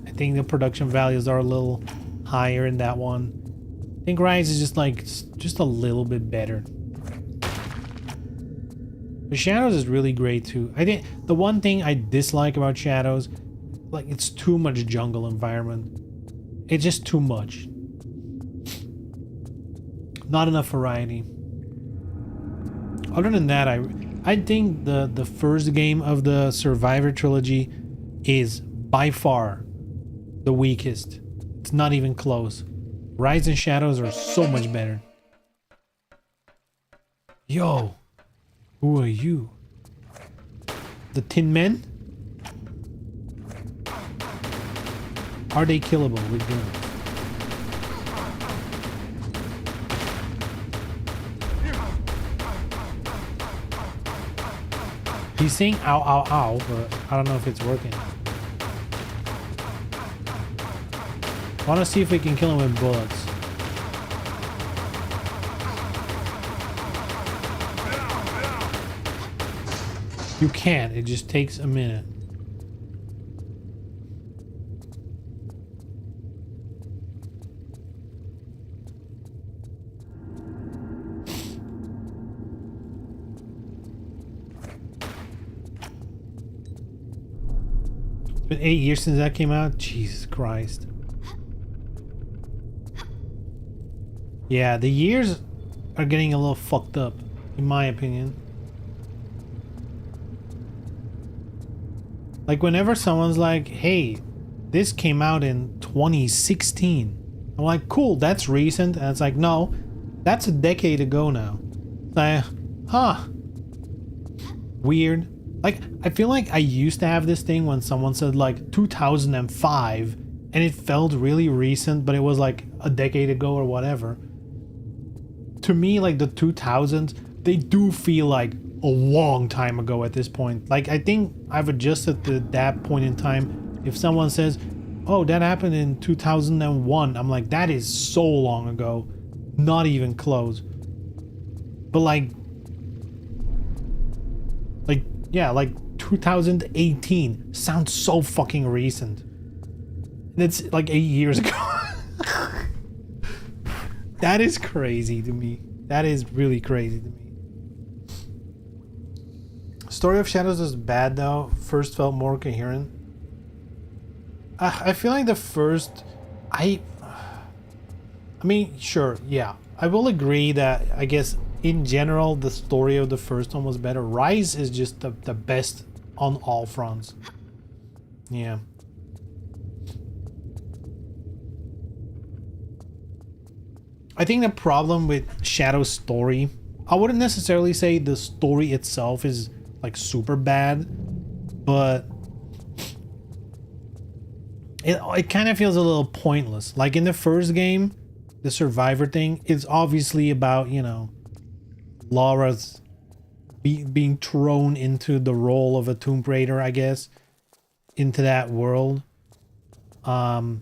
I think the production values are a little higher in that one. I think Rise is just like, just a little bit better. But Shadows is really great too. I think the one thing I dislike about Shadows, like it's too much jungle environment. It's just too much. Not enough variety. Other than that, I think the first game of the Survivor trilogy is by far the weakest. It's not even close. Rise and Shadows are so much better. Yo, who are you? The Tin Men? Are they killable with guns? He's saying ow ow ow, but I don't know if it's working. I want to see if we can kill him with bullets. You can't, it just takes a minute. It's been 8 years since that came out? Jesus Christ. Yeah, the years are getting a little fucked up, in my opinion. Like, whenever someone's like, hey, this came out in 2016. I'm like, cool, that's recent. And it's like, no, that's a decade ago now. Like, huh. Weird. Like, I feel like I used to have this thing when someone said, like, 2005, and it felt really recent, but it was, like, a decade ago or whatever. To me, like, the 2000s, they do feel like a long time ago at this point. Like, I think I've adjusted to that point in time. If someone says, oh, that happened in 2001, I'm like, that is so long ago. Not even close. But like, yeah, like 2018 sounds so fucking recent. It's like 8 years ago. That is crazy to me. That is really crazy to me. Story of Shadows is bad though. First felt more coherent. I feel like the first... I mean, sure, yeah. I will agree that, I guess, in general, the story of the first one was better. Rise is just the best on all fronts. Yeah. I think the problem with Shadow's story, I wouldn't necessarily say the story itself is like super bad, but it kind of feels a little pointless. Like in the first game, the Survivor thing is obviously about, you know, Laura's being thrown into the role of a Tomb Raider, I guess, into that world. Trying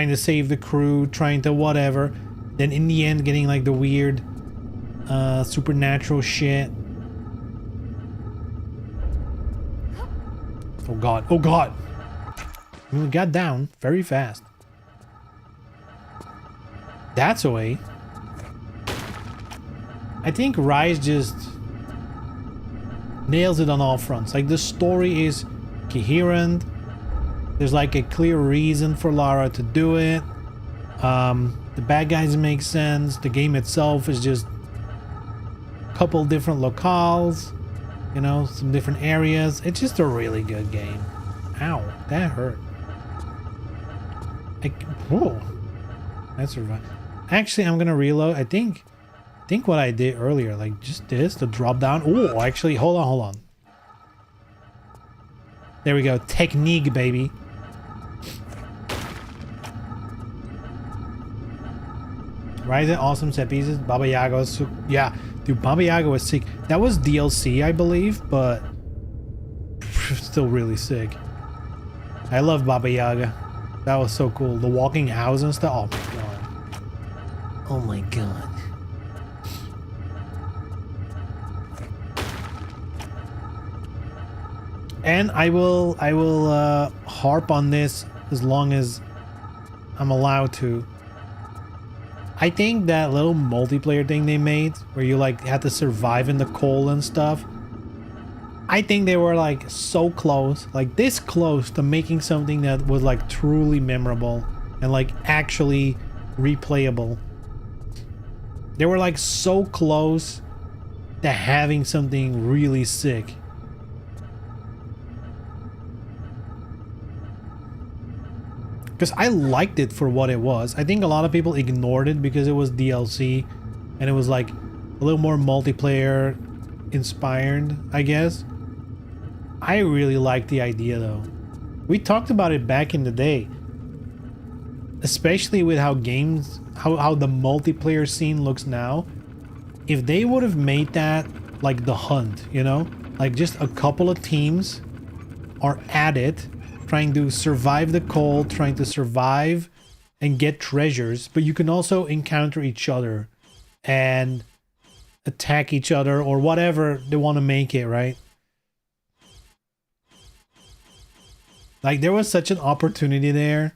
to save the crew, trying to whatever. Then in the end, getting like the weird supernatural shit. Oh god, oh god! We got down very fast. That's a way. I think Rise just nails it on all fronts. Like, the story is coherent. There's like a clear reason for Lara to do it. The bad guys make sense. The game itself is just a couple different locales, you know, some different areas. It's just a really good game. Ow, that hurt. Whoa, that survived. Actually, I'm gonna reload. I think what I did earlier, like just this, the drop down. Oh, actually, hold on. There we go. Technique, baby. Rise and awesome set pieces. Baba Yaga was yeah, dude. Baba Yaga was sick. That was DLC, I believe, but still really sick. I love Baba Yaga. That was so cool. The walking house and stuff. Oh my god. Oh my god. And I will harp on this as long as I'm allowed to. I think that little multiplayer thing they made where you like had to survive in the cold and stuff, I think they were like so close, like this close to making something that was like truly memorable and like actually replayable. They were like so close to having something really sick. Because I liked it for what it was. I think a lot of people ignored it because it was DLC and it was like a little more multiplayer inspired, I guess. I really liked the idea though. We talked about it back in the day. Especially with how games, how the multiplayer scene looks now. If they would have made that like The Hunt, you know? Like just a couple of teams are at it, trying to survive the cold, trying to survive and get treasures, but you can also encounter each other and attack each other or whatever they want to make it, right? Like there was such an opportunity there.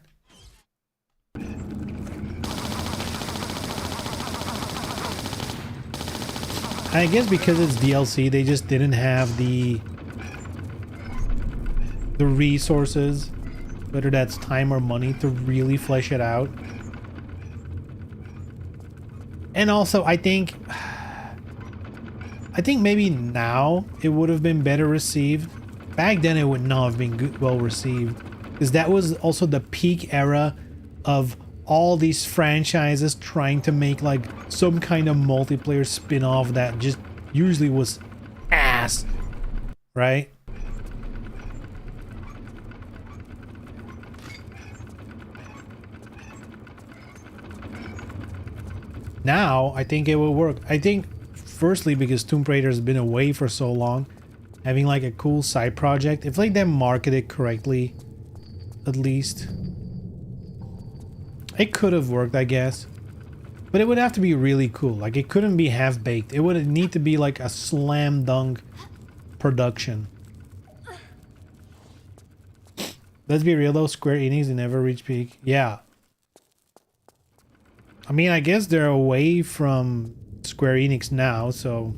I guess because it's DLC, they just didn't have the resources, whether that's time or money, to really flesh it out. And also I think maybe now it would have been better received. Back then it would not have been well received, because that was also the peak era of all these franchises trying to make like some kind of multiplayer spin-off that just usually was ass, right? Now, I think it will work. I think, firstly, because Tomb Raider has been away for so long, having like a cool side project, if like they market it correctly, at least, it could have worked, I guess. But it would have to be really cool. Like, it couldn't be half-baked. It would need to be like a slam dunk production. Let's be real though, Square Enix never reached peak. Yeah. I mean, I guess they're away from Square Enix now, so...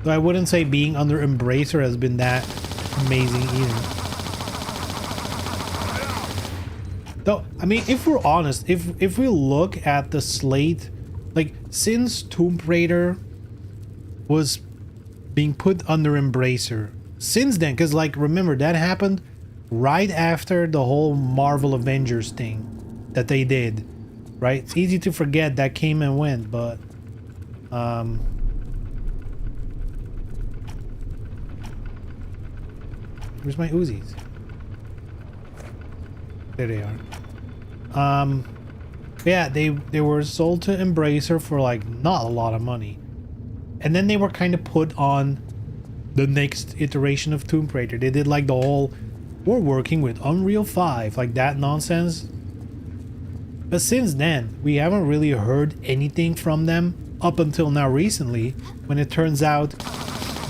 Though I wouldn't say being under Embracer has been that amazing either. Though, I mean, if we're honest, if we look at the slate, like, since Tomb Raider was being put under Embracer, since then, because, like, remember, that happened right after the whole Marvel Avengers thing that they did, right? It's easy to forget that came and went, but, where's my Uzis? There they are. Yeah, they were sold to Embracer for like not a lot of money, and then they were kind of put on the next iteration of Tomb Raider. They did like the whole we're working with Unreal 5, like that nonsense. But since then, we haven't really heard anything from them up until now recently, when it turns out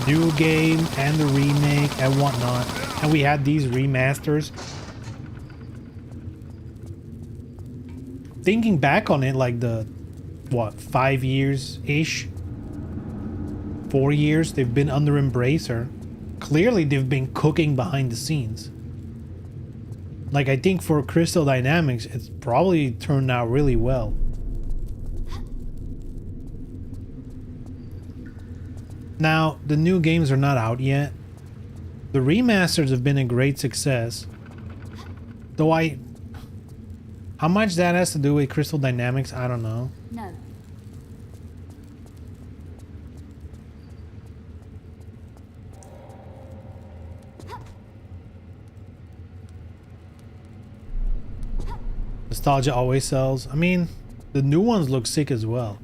new game and the remake and whatnot, and we had these remasters. Thinking back on it, like the, what, 5 years-ish? 4 years they've been under Embracer. Clearly they've been cooking behind the scenes. Like, I think for Crystal Dynamics, it's probably turned out really well. Now, the new games are not out yet. The remasters have been a great success. Though how much that has to do with Crystal Dynamics, I don't know. No. Nostalgia always sells. I mean, the new ones look sick as well.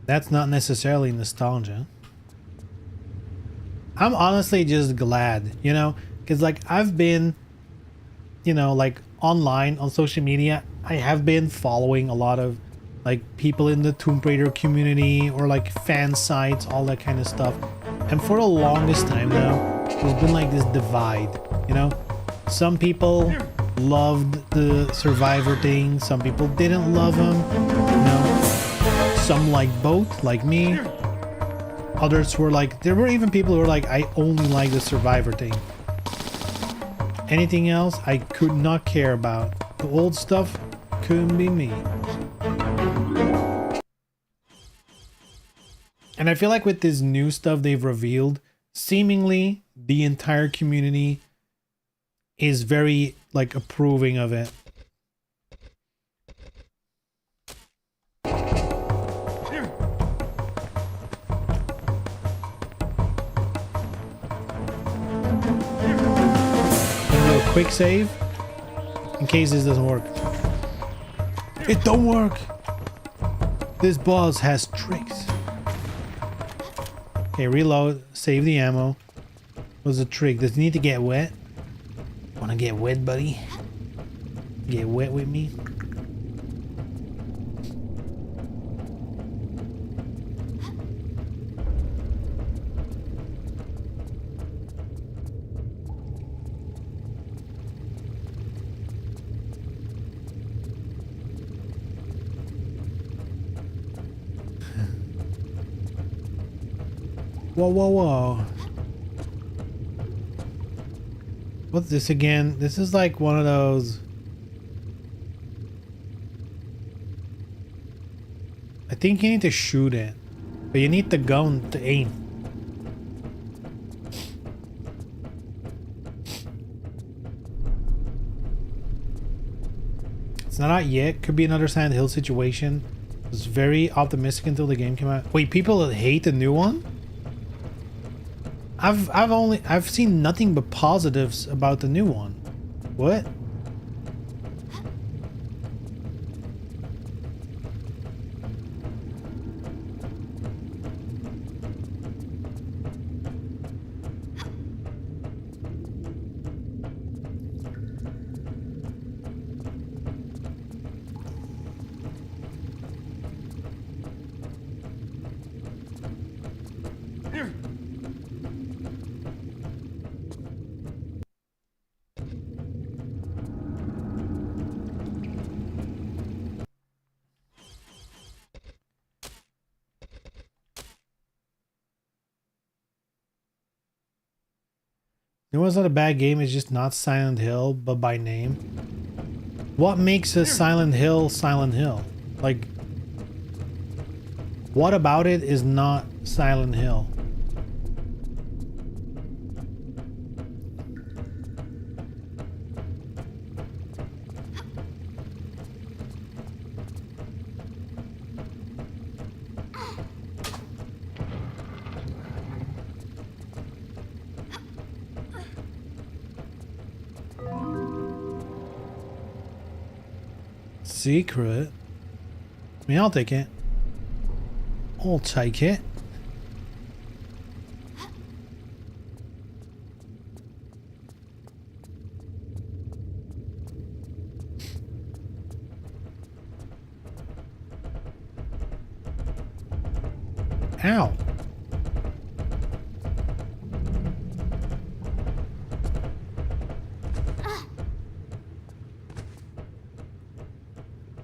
That's not necessarily nostalgia. I'm honestly just glad, you know, because like I've been, you know, like online on social media, I have been following a lot of like people in the Tomb Raider community or like fan sites, all that kind of stuff. And for the longest time now, there's been like this divide, you know. Some people loved the Survivor thing, some people didn't love them, you know. Some like both, like me. Others were like, there were even people who were like, I only like the Survivor thing. Anything else I could not care about. The old stuff couldn't be me. And I feel like with this new stuff they've revealed, seemingly the entire community is very like approving of it. Quick save in case this doesn't work. It don't work. This boss has tricks. Okay, reload, save the ammo. What's the trick? Does it need to get wet? Wanna get wet, buddy? Get wet with me? Whoa, whoa, whoa. What's this again? This is like one of those... I think you need to shoot it. But you need the gun to aim. It's not out yet. Could be another Silent Hill situation. I was very optimistic until the game came out. Wait, people hate the new one? I've seen nothing but positives about the new one. What? It was not a bad game, it's just not Silent Hill, but by name. What makes a Silent Hill Silent Hill? Like, what about it is not Silent Hill? Secret? I mean, I'll take it. I'll take it. Ow.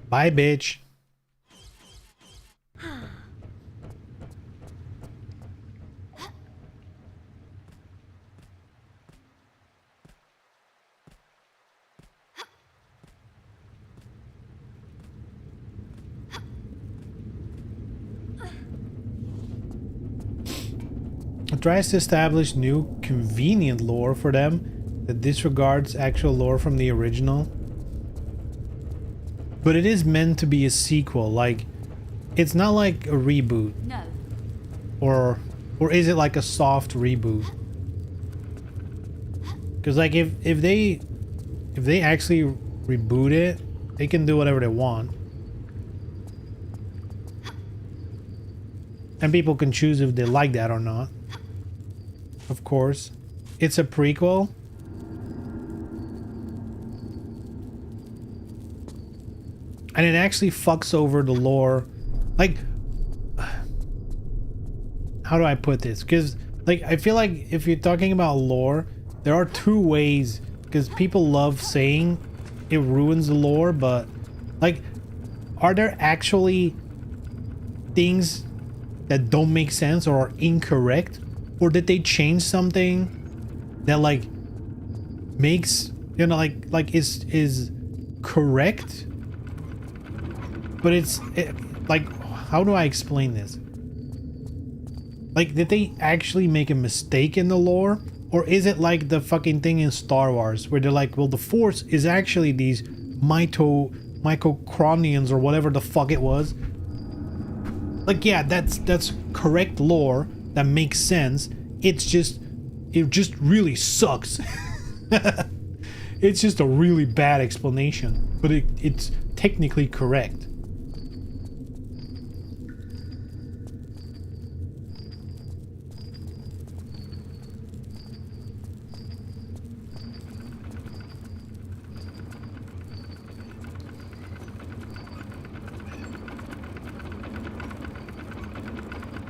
Bye, bitch. It tries to establish new convenient lore for them that disregards actual lore from the original. But it is meant to be a sequel, like it's not like a reboot. No. Or is it like a soft reboot? Because like if they actually reboot it, they can do whatever they want. And people can choose if they like that or not. Of course. It's a prequel. And it actually fucks over the lore. Like, how do I put this? Because, like, I feel like if you're talking about lore, there are two ways. Because people love saying it ruins the lore, but, like, are there actually things that don't make sense or are incorrect? Or did they change something that, like, makes, you know, like is correct? But it's like, how do I explain this? Like, did they actually make a mistake in the lore? Or is it like the fucking thing in Star Wars where they're like, well, the Force is actually these microcronians or whatever the fuck it was. Like, yeah, that's correct lore that makes sense. It just really sucks. It's just a really bad explanation, but it's technically correct.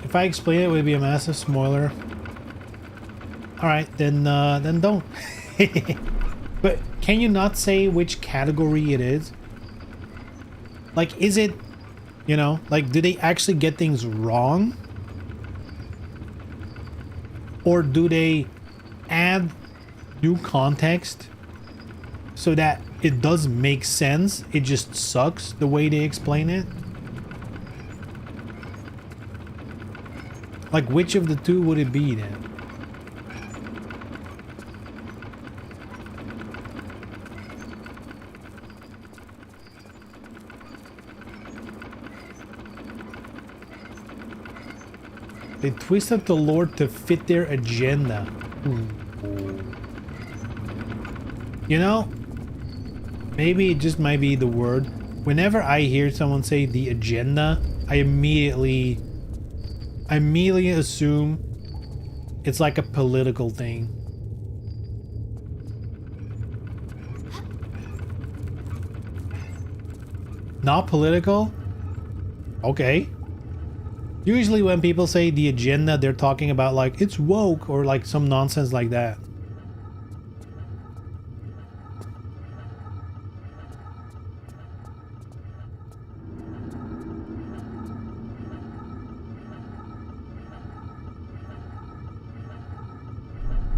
If I explain it, it would be a massive spoiler. Alright, then don't. But can you not say which category it is? Like, is it, you know, like, do they actually get things wrong? Or do they add new context so that it does make sense? It just sucks the way they explain it? Like, which of the two would it be then? They twisted the lore to fit their agenda. You know, maybe it just might be the word. Whenever I hear someone say the agenda, I immediately assume it's like a political thing. Not political? Okay. Usually when people say the agenda, they're talking about like it's woke or like some nonsense like that.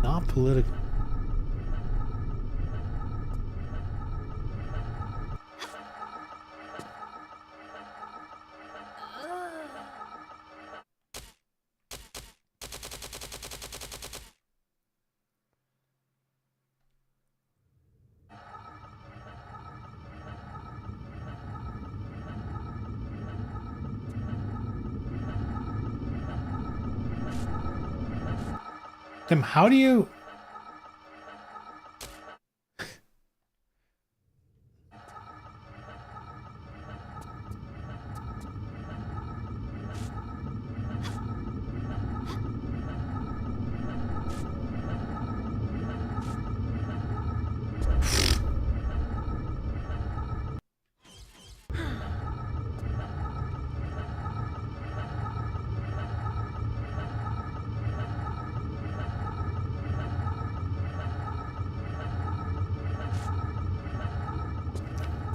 Not political. Tim, how do you...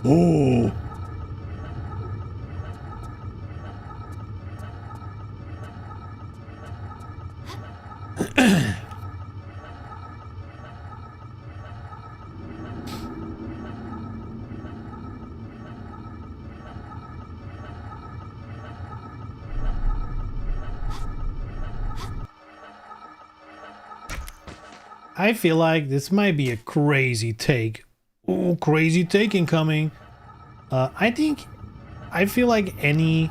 Oh. I feel like this might be a crazy take. Oh, crazy take incoming. I feel like any,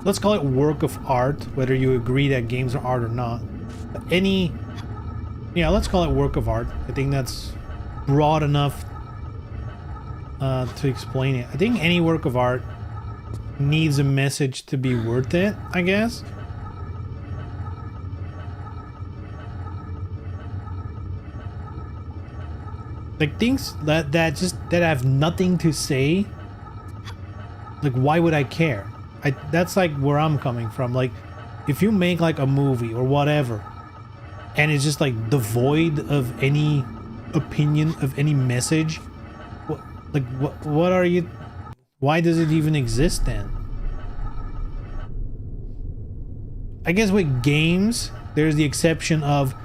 let's call it work of art, whether you agree that games are art or not. But yeah, let's call it work of art. I think that's broad enough to explain it. I think any work of art needs a message to be worth it, I guess. Like things that have nothing to say, like why would I care? That's like where I'm coming from. Like if you make like a movie or whatever and it's just like devoid of any opinion, of any message, what are you, why does it even exist then? I guess with games there's the exception of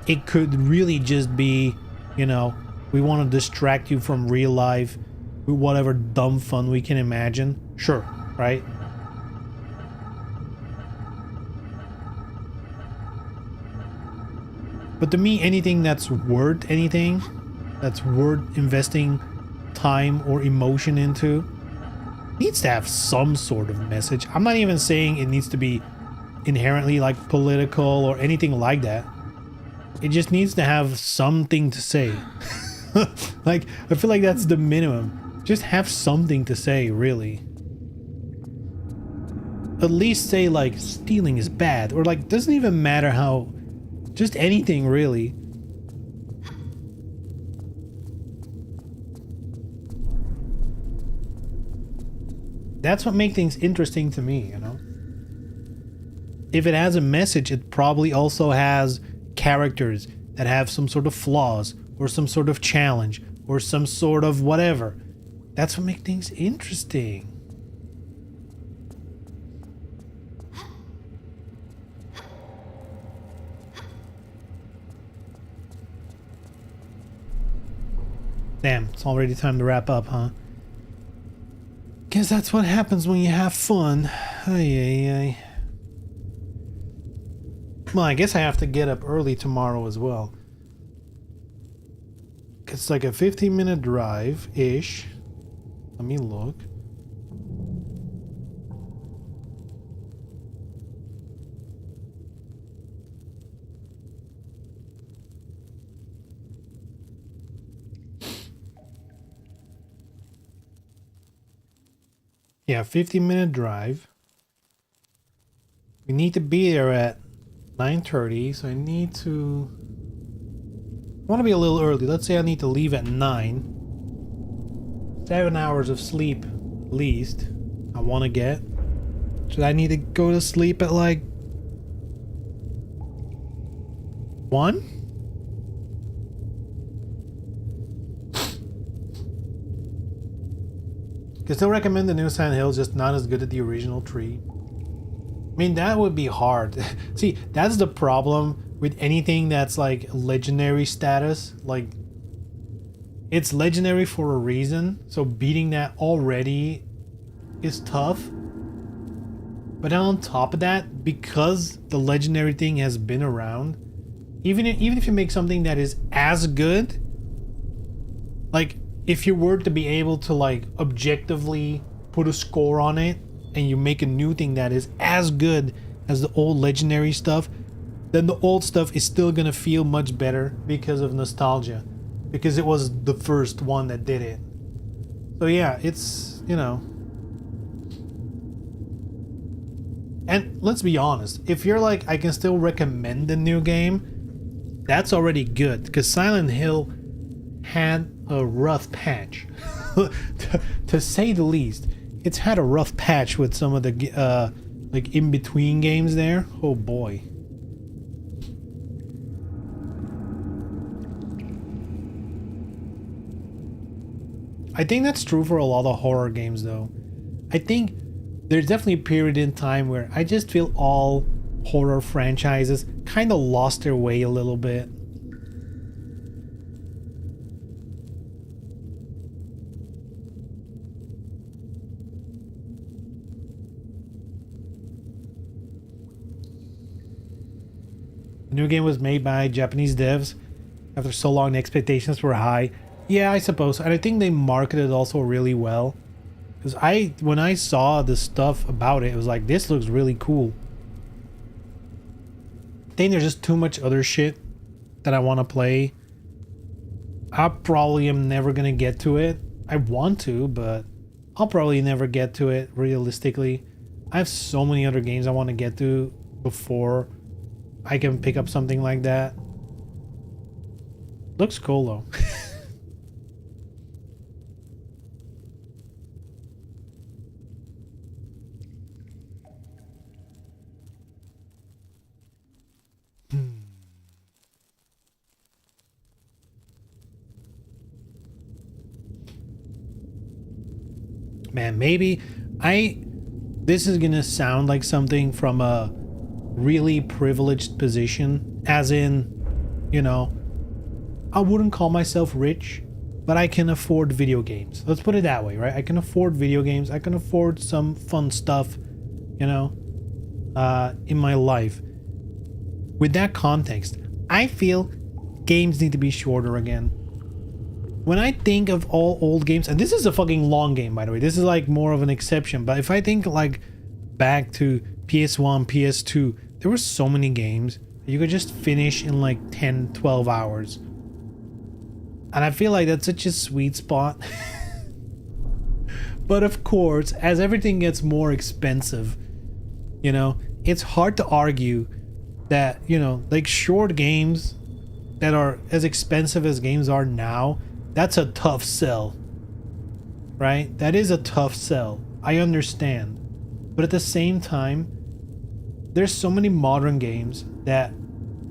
it could really just be, you know, we want to distract you from real life with whatever dumb fun we can imagine. Sure, right? But to me, anything that's worth anything, that's worth investing time or emotion into, needs to have some sort of message. I'm not even saying it needs to be inherently like political or anything like that. It just needs to have something to say. Like, I feel like that's the minimum. Just have something to say, really. At least say, like, stealing is bad. Or, like, doesn't even matter how... Just anything, really. That's what makes things interesting to me, you know? If it has a message, it probably also has characters that have some sort of flaws, or some sort of challenge, or some sort of whatever. That's what makes things interesting. Damn, it's already time to wrap up, huh? Guess that's what happens when you have fun. Ay, ay, ay. Well, I guess I have to get up early tomorrow as well. It's like a 15-minute drive-ish. Let me look. Yeah, 15-minute drive. We need to be there at 9:30, so I need to... I want to be a little early. Let's say I need to leave at 9. 7 hours of sleep, at least, I want to get. Should I need to go to sleep at like 1? Can still recommend the new Silent Hill, just not as good as the original 3. I mean, that would be hard. See, that's the problem with anything that's like legendary status. Like, it's legendary for a reason, so beating that already is tough. But then on top of that, because the legendary thing has been around, even if you make something that is as good, like if you were to be able to like objectively put a score on it and you make a new thing that is as good as the old legendary stuff, then the old stuff is still gonna feel much better because of nostalgia, because it was the first one that did it. So yeah, it's, you know. And let's be honest, if you're like, I can still recommend the new game, that's already good, because Silent Hill had a rough patch. to say the least. It's had a rough patch with some of the like in-between games there. Oh boy. I think that's true for a lot of horror games though. I think there's definitely a period in time where I just feel all horror franchises kind of lost their way a little bit. The new game was made by Japanese devs. After so long, the expectations were high. Yeah, I suppose. And I think they marketed also really well. Because when I saw the stuff about it, it was like, this looks really cool. I think there's just too much other shit that I want to play. I probably am never going to get to it. I want to, but I'll probably never get to it realistically. I have so many other games I want to get to before I can pick up something like that. Looks cool though. Man, maybe this is gonna sound like something from a really privileged position, as in, you know, I wouldn't call myself rich, but I can afford video games. Let's put it that way, right? I can afford video games. I can afford some fun stuff, you know, in my life. With that context, I feel games need to be shorter again. When I think of all old games, and this is a fucking long game, by the way, this is like more of an exception, but if I think like back to PS1, PS2, there were so many games that you could just finish in like 10, 12 hours. And I feel like that's such a sweet spot. But of course, as everything gets more expensive, you know, it's hard to argue that, you know, like short games that are as expensive as games are now, that's a tough sell, right? That is a tough sell. I understand. But at the same time, there's so many modern games that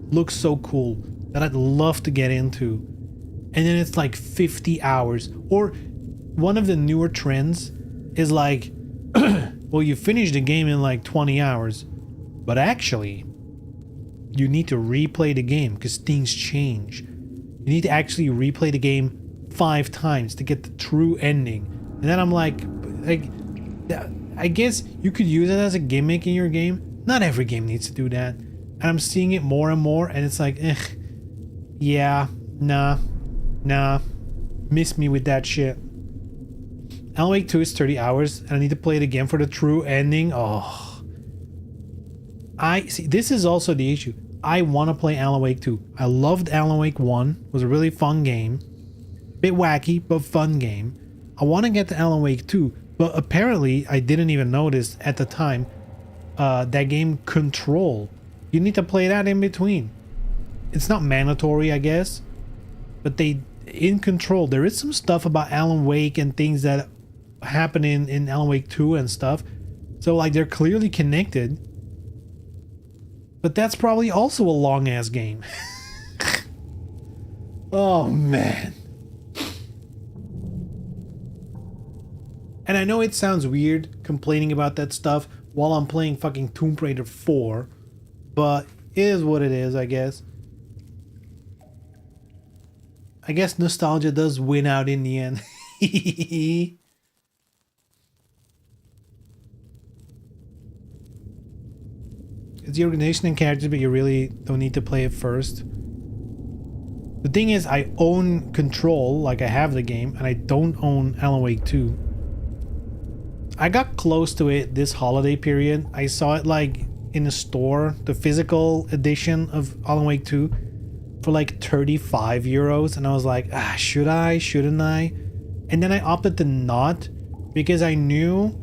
look so cool that I'd love to get into. And then it's like 50 hours. Or one of the newer trends is like, well, you finish the game in like 20 hours. But actually, you need to replay the game because things change. You need to actually replay the game 5 times to get the true ending. And then I'm like, I guess you could use it as a gimmick in your game. Not every game needs to do that. And I'm seeing it more and more, and it's like, yeah, nah, miss me with that shit. Alan Wake 2 is 30 hours, and I need to play it again for the true ending. Oh, I see. This is also the issue. I want to play Alan Wake 2. I loved Alan Wake 1. It was a really fun game. Bit wacky, but fun game. I want to get to Alan Wake 2, but apparently I didn't even notice at the time that game Control. You need to play that in between. It's not mandatory, I guess, but in Control, there is some stuff about Alan Wake and things that happen in Alan Wake 2 and stuff. So like they're clearly connected. But that's probably also a long ass game. Oh man. And I know it sounds weird complaining about that stuff while I'm playing fucking Tomb Raider 4, but it is what it is, I guess. I guess nostalgia does win out in the end. It's the organization and characters, but you really don't need to play it first. The thing is, I own Control, like I have the game, and I don't own Alan Wake 2. I got close to it this holiday period. I saw it like in a store, the physical edition of Alan Wake 2 for like 35 euros, and I was like, should I, shouldn't I? And then I opted to not, because I knew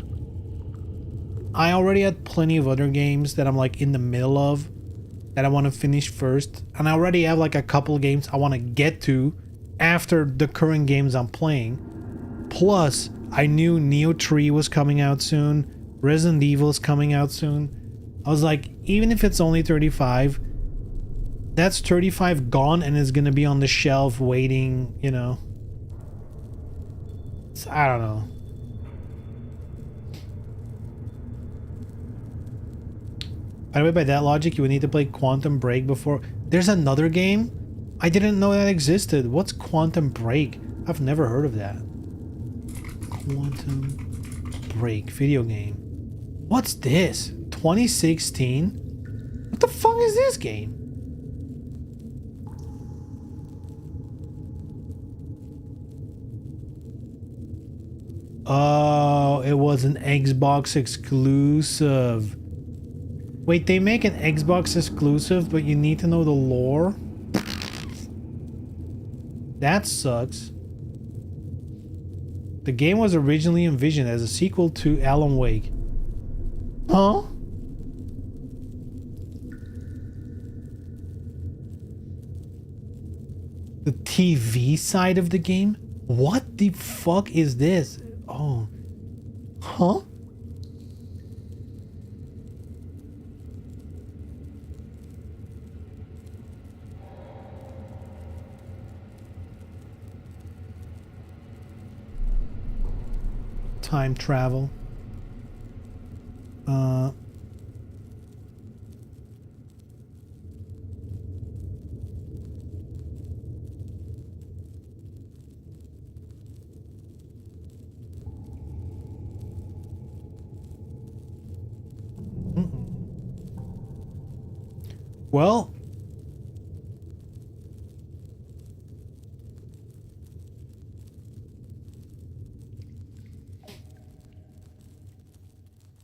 I already had plenty of other games that I'm like in the middle of that I want to finish first, and I already have like a couple of games I want to get to after the current games I'm playing. Plus I knew Neo 3 was coming out soon, Resident Evil is coming out soon. I was like, even if it's only 35, that's 35 gone and is gonna be on the shelf waiting, you know. I don't know. By the way, by that logic, you would need to play Quantum Break before. There's another game? I didn't know that existed. What's Quantum Break? I've never heard of that. Quantum Break video game. What's this? 2016? What the fuck is this game? Oh, it was an Xbox exclusive. Wait, they make an Xbox exclusive, but you need to know the lore? That sucks. The game was originally envisioned as a sequel to Alan Wake. Huh? The TV side of the game? What the fuck is this? Oh. Huh? Time travel. Well,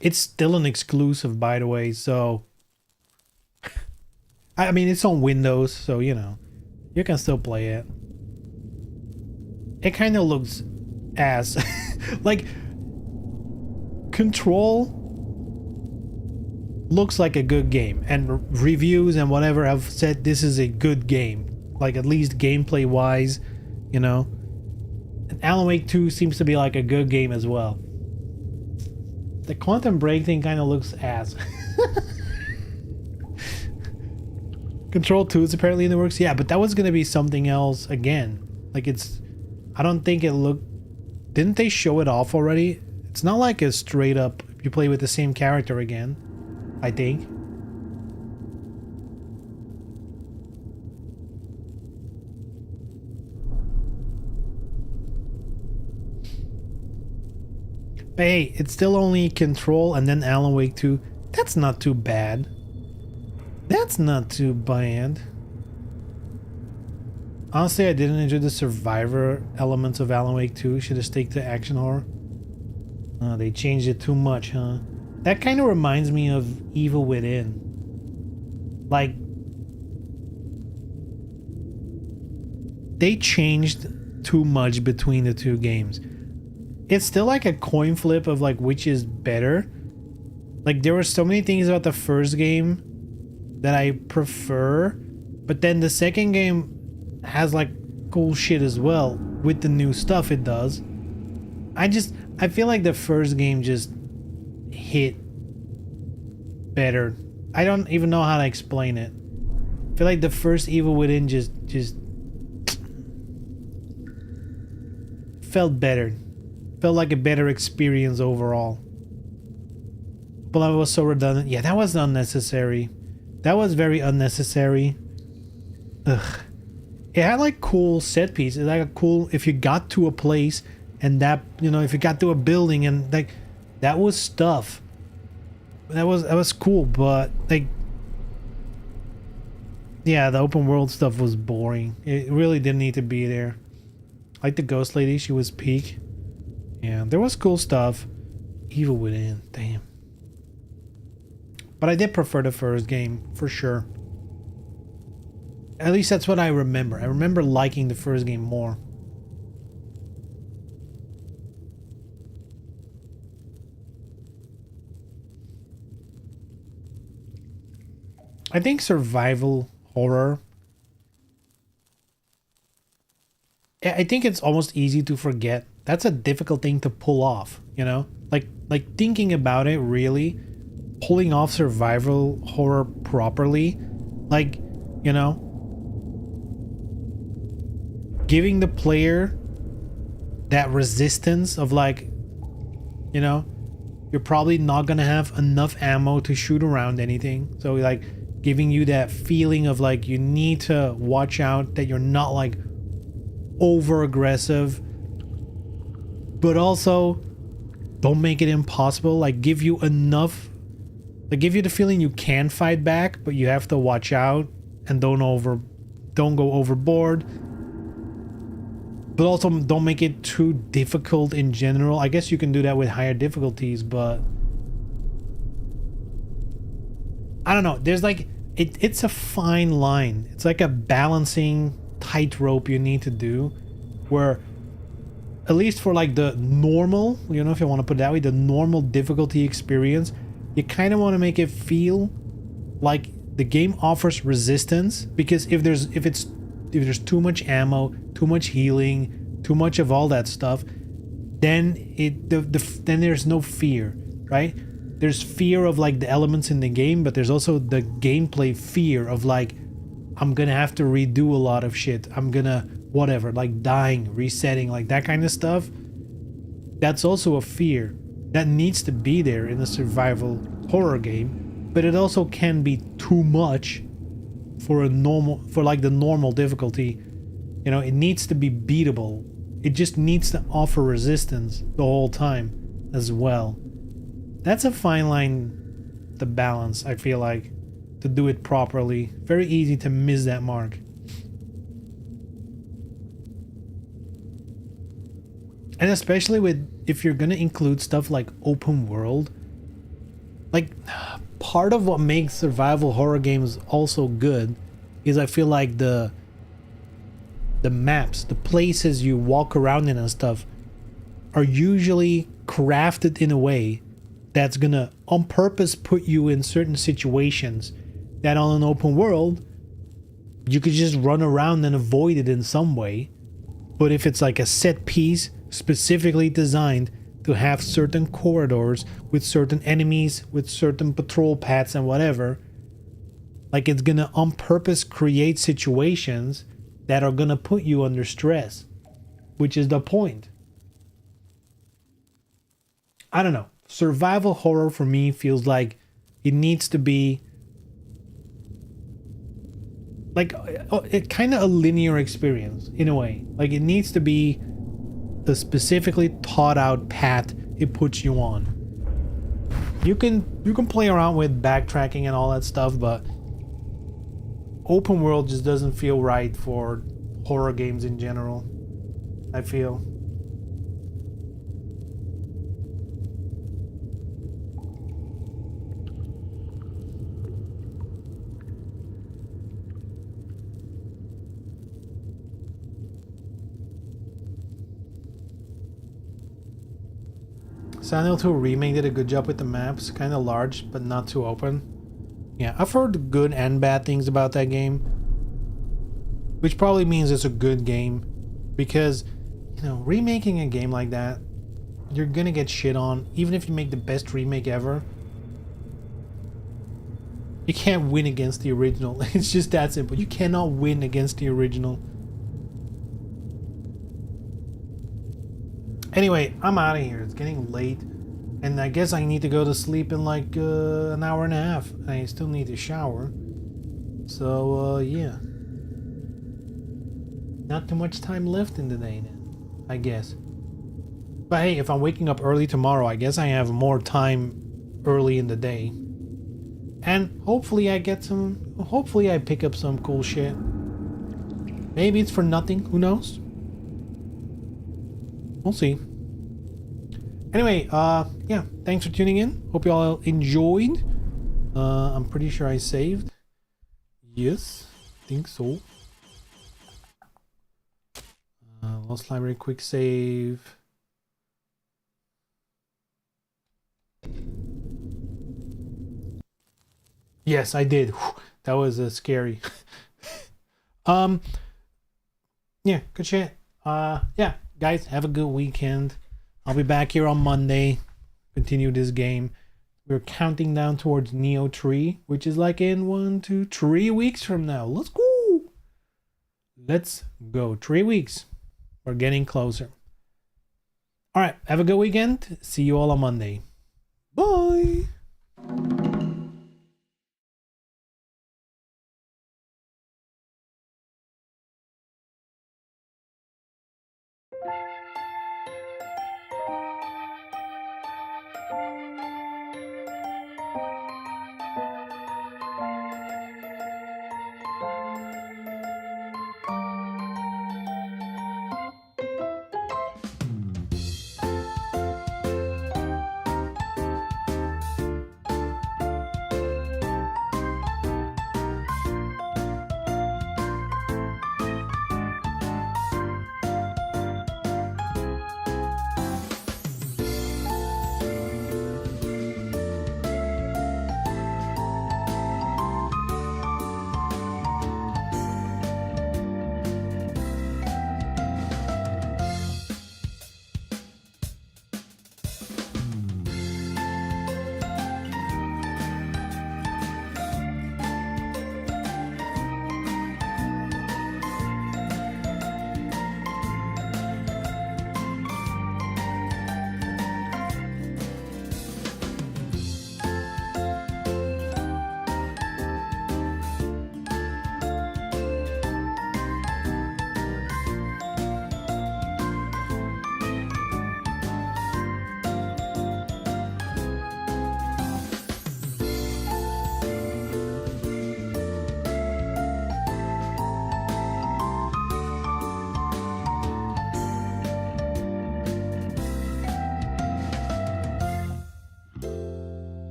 it's still an exclusive, by the way, so I mean, it's on Windows, so you know, you can still play it. It kind of looks ass. Like, Control looks like a good game, and reviews and whatever have said this is a good game, like at least gameplay wise, you know. And Alan Wake 2 seems to be like a good game as well. The Quantum Break thing kind of looks ass. Control 2 is apparently in the works. Yeah, but that was gonna be something else again. Like, it's, I don't think it looked, didn't they show it off already? It's not like a straight up you play with the same character again, I think. But hey, it's still only Control and then Alan Wake 2. That's not too bad. That's not too bad. Honestly, I didn't enjoy the survivor elements of Alan Wake 2. Should have stuck to action horror. They changed it too much, huh? That kind of reminds me of Evil Within. Like, they changed too much between the two games. It's still like a coin flip of like which is better. Like, there were so many things about the first game that I prefer, but then the second game has like cool shit as well with the new stuff it does. I feel like the first game just hit better. I don't even know how to explain it. I feel like the first Evil Within just felt better. Felt like a better experience overall. But it was so redundant. Yeah, that was unnecessary. That was very unnecessary. Ugh. It had like cool set pieces. Like a cool, if you got to a place and that, you know, if you got to a building and like, that was stuff. That was cool, but like, yeah, the open world stuff was boring. It really didn't need to be there. Like the ghost lady, she was peak. Yeah, there was cool stuff. Evil Within, damn. But I did prefer the first game, for sure. At least that's what I remember. I remember liking the first game more. I think survival horror, I think it's almost easy to forget. That's a difficult thing to pull off, you know? Like thinking about it, really, pulling off survival horror properly, like, you know, giving the player that resistance of like, you know, you're probably not gonna have enough ammo to shoot around anything. So like giving you that feeling of like you need to watch out that you're not like over aggressive, but also don't make it impossible. Like give you enough, like give you the feeling you can fight back, but you have to watch out and don't go overboard. But also don't make it too difficult in general. I guess you can do that with higher difficulties, but I don't know. There's like it's a fine line. It's like a balancing tightrope you need to do, where at least for like the normal, you know, if you want to put it that way, the normal difficulty experience, you kind of want to make it feel like the game offers resistance, because if there's too much ammo, too much healing, too much of all that stuff, then then there's no fear, right? There's fear of like the elements in the game, but there's also the gameplay fear of like, I'm gonna have to redo a lot of shit. I'm gonna whatever, like dying, resetting, like that kind of stuff. That's also a fear that needs to be there in a survival horror game, but it also can be too much for like the normal difficulty. You know, it needs to be beatable. It just needs to offer resistance the whole time as well. That's a fine line to balance, I feel like, to do it properly. Very easy to miss that mark. And especially with, if you're gonna include stuff like open world, like part of what makes survival horror games also good is I feel like the maps, the places you walk around in and stuff are usually crafted in a way that's gonna on purpose put you in certain situations that on an open world you could just run around and avoid it in some way. But if it's like a set piece specifically designed to have certain corridors with certain enemies, with certain patrol paths and whatever, like it's gonna on purpose create situations that are gonna put you under stress, which is the point. I don't know. Survival horror for me feels like it needs to be like it kind of a linear experience in a way. Like it needs to be a specifically thought out path it puts you on. You can play around with backtracking and all that stuff, but open world just doesn't feel right for horror games in general, I feel. Silent Hill 2 Remake did a good job with the maps, kind of large but not too open. Yeah, I've heard good and bad things about that game, which probably means it's a good game, because, you know, remaking a game like that, you're gonna get shit on. Even if you make the best remake ever, you can't win against the original. It's just that simple. You cannot win against the original. Anyway, I'm out of here. It's getting late, and I guess I need to go to sleep in like an hour and a half. I still need to shower. So, yeah. Not too much time left in the day then, I guess. But hey, if I'm waking up early tomorrow, I guess I have more time early in the day. And hopefully I pick up some cool shit. Maybe it's for nothing, who knows? We'll see. Anyway, yeah, thanks for tuning in. Hope you all enjoyed. I'm pretty sure I saved. Yes, think so. Lost library, quick save. Yes, I did. Whew, that was scary. Yeah, good shit. Yeah, guys, have a good weekend. I'll be back here on Monday. Continue this game. We're counting down towards Neo 3, which is like in 1, 2, 3 weeks from now. Let's go. Let's go. 3 weeks. We're getting closer. All right, have a good weekend. See you all on Monday. Bye.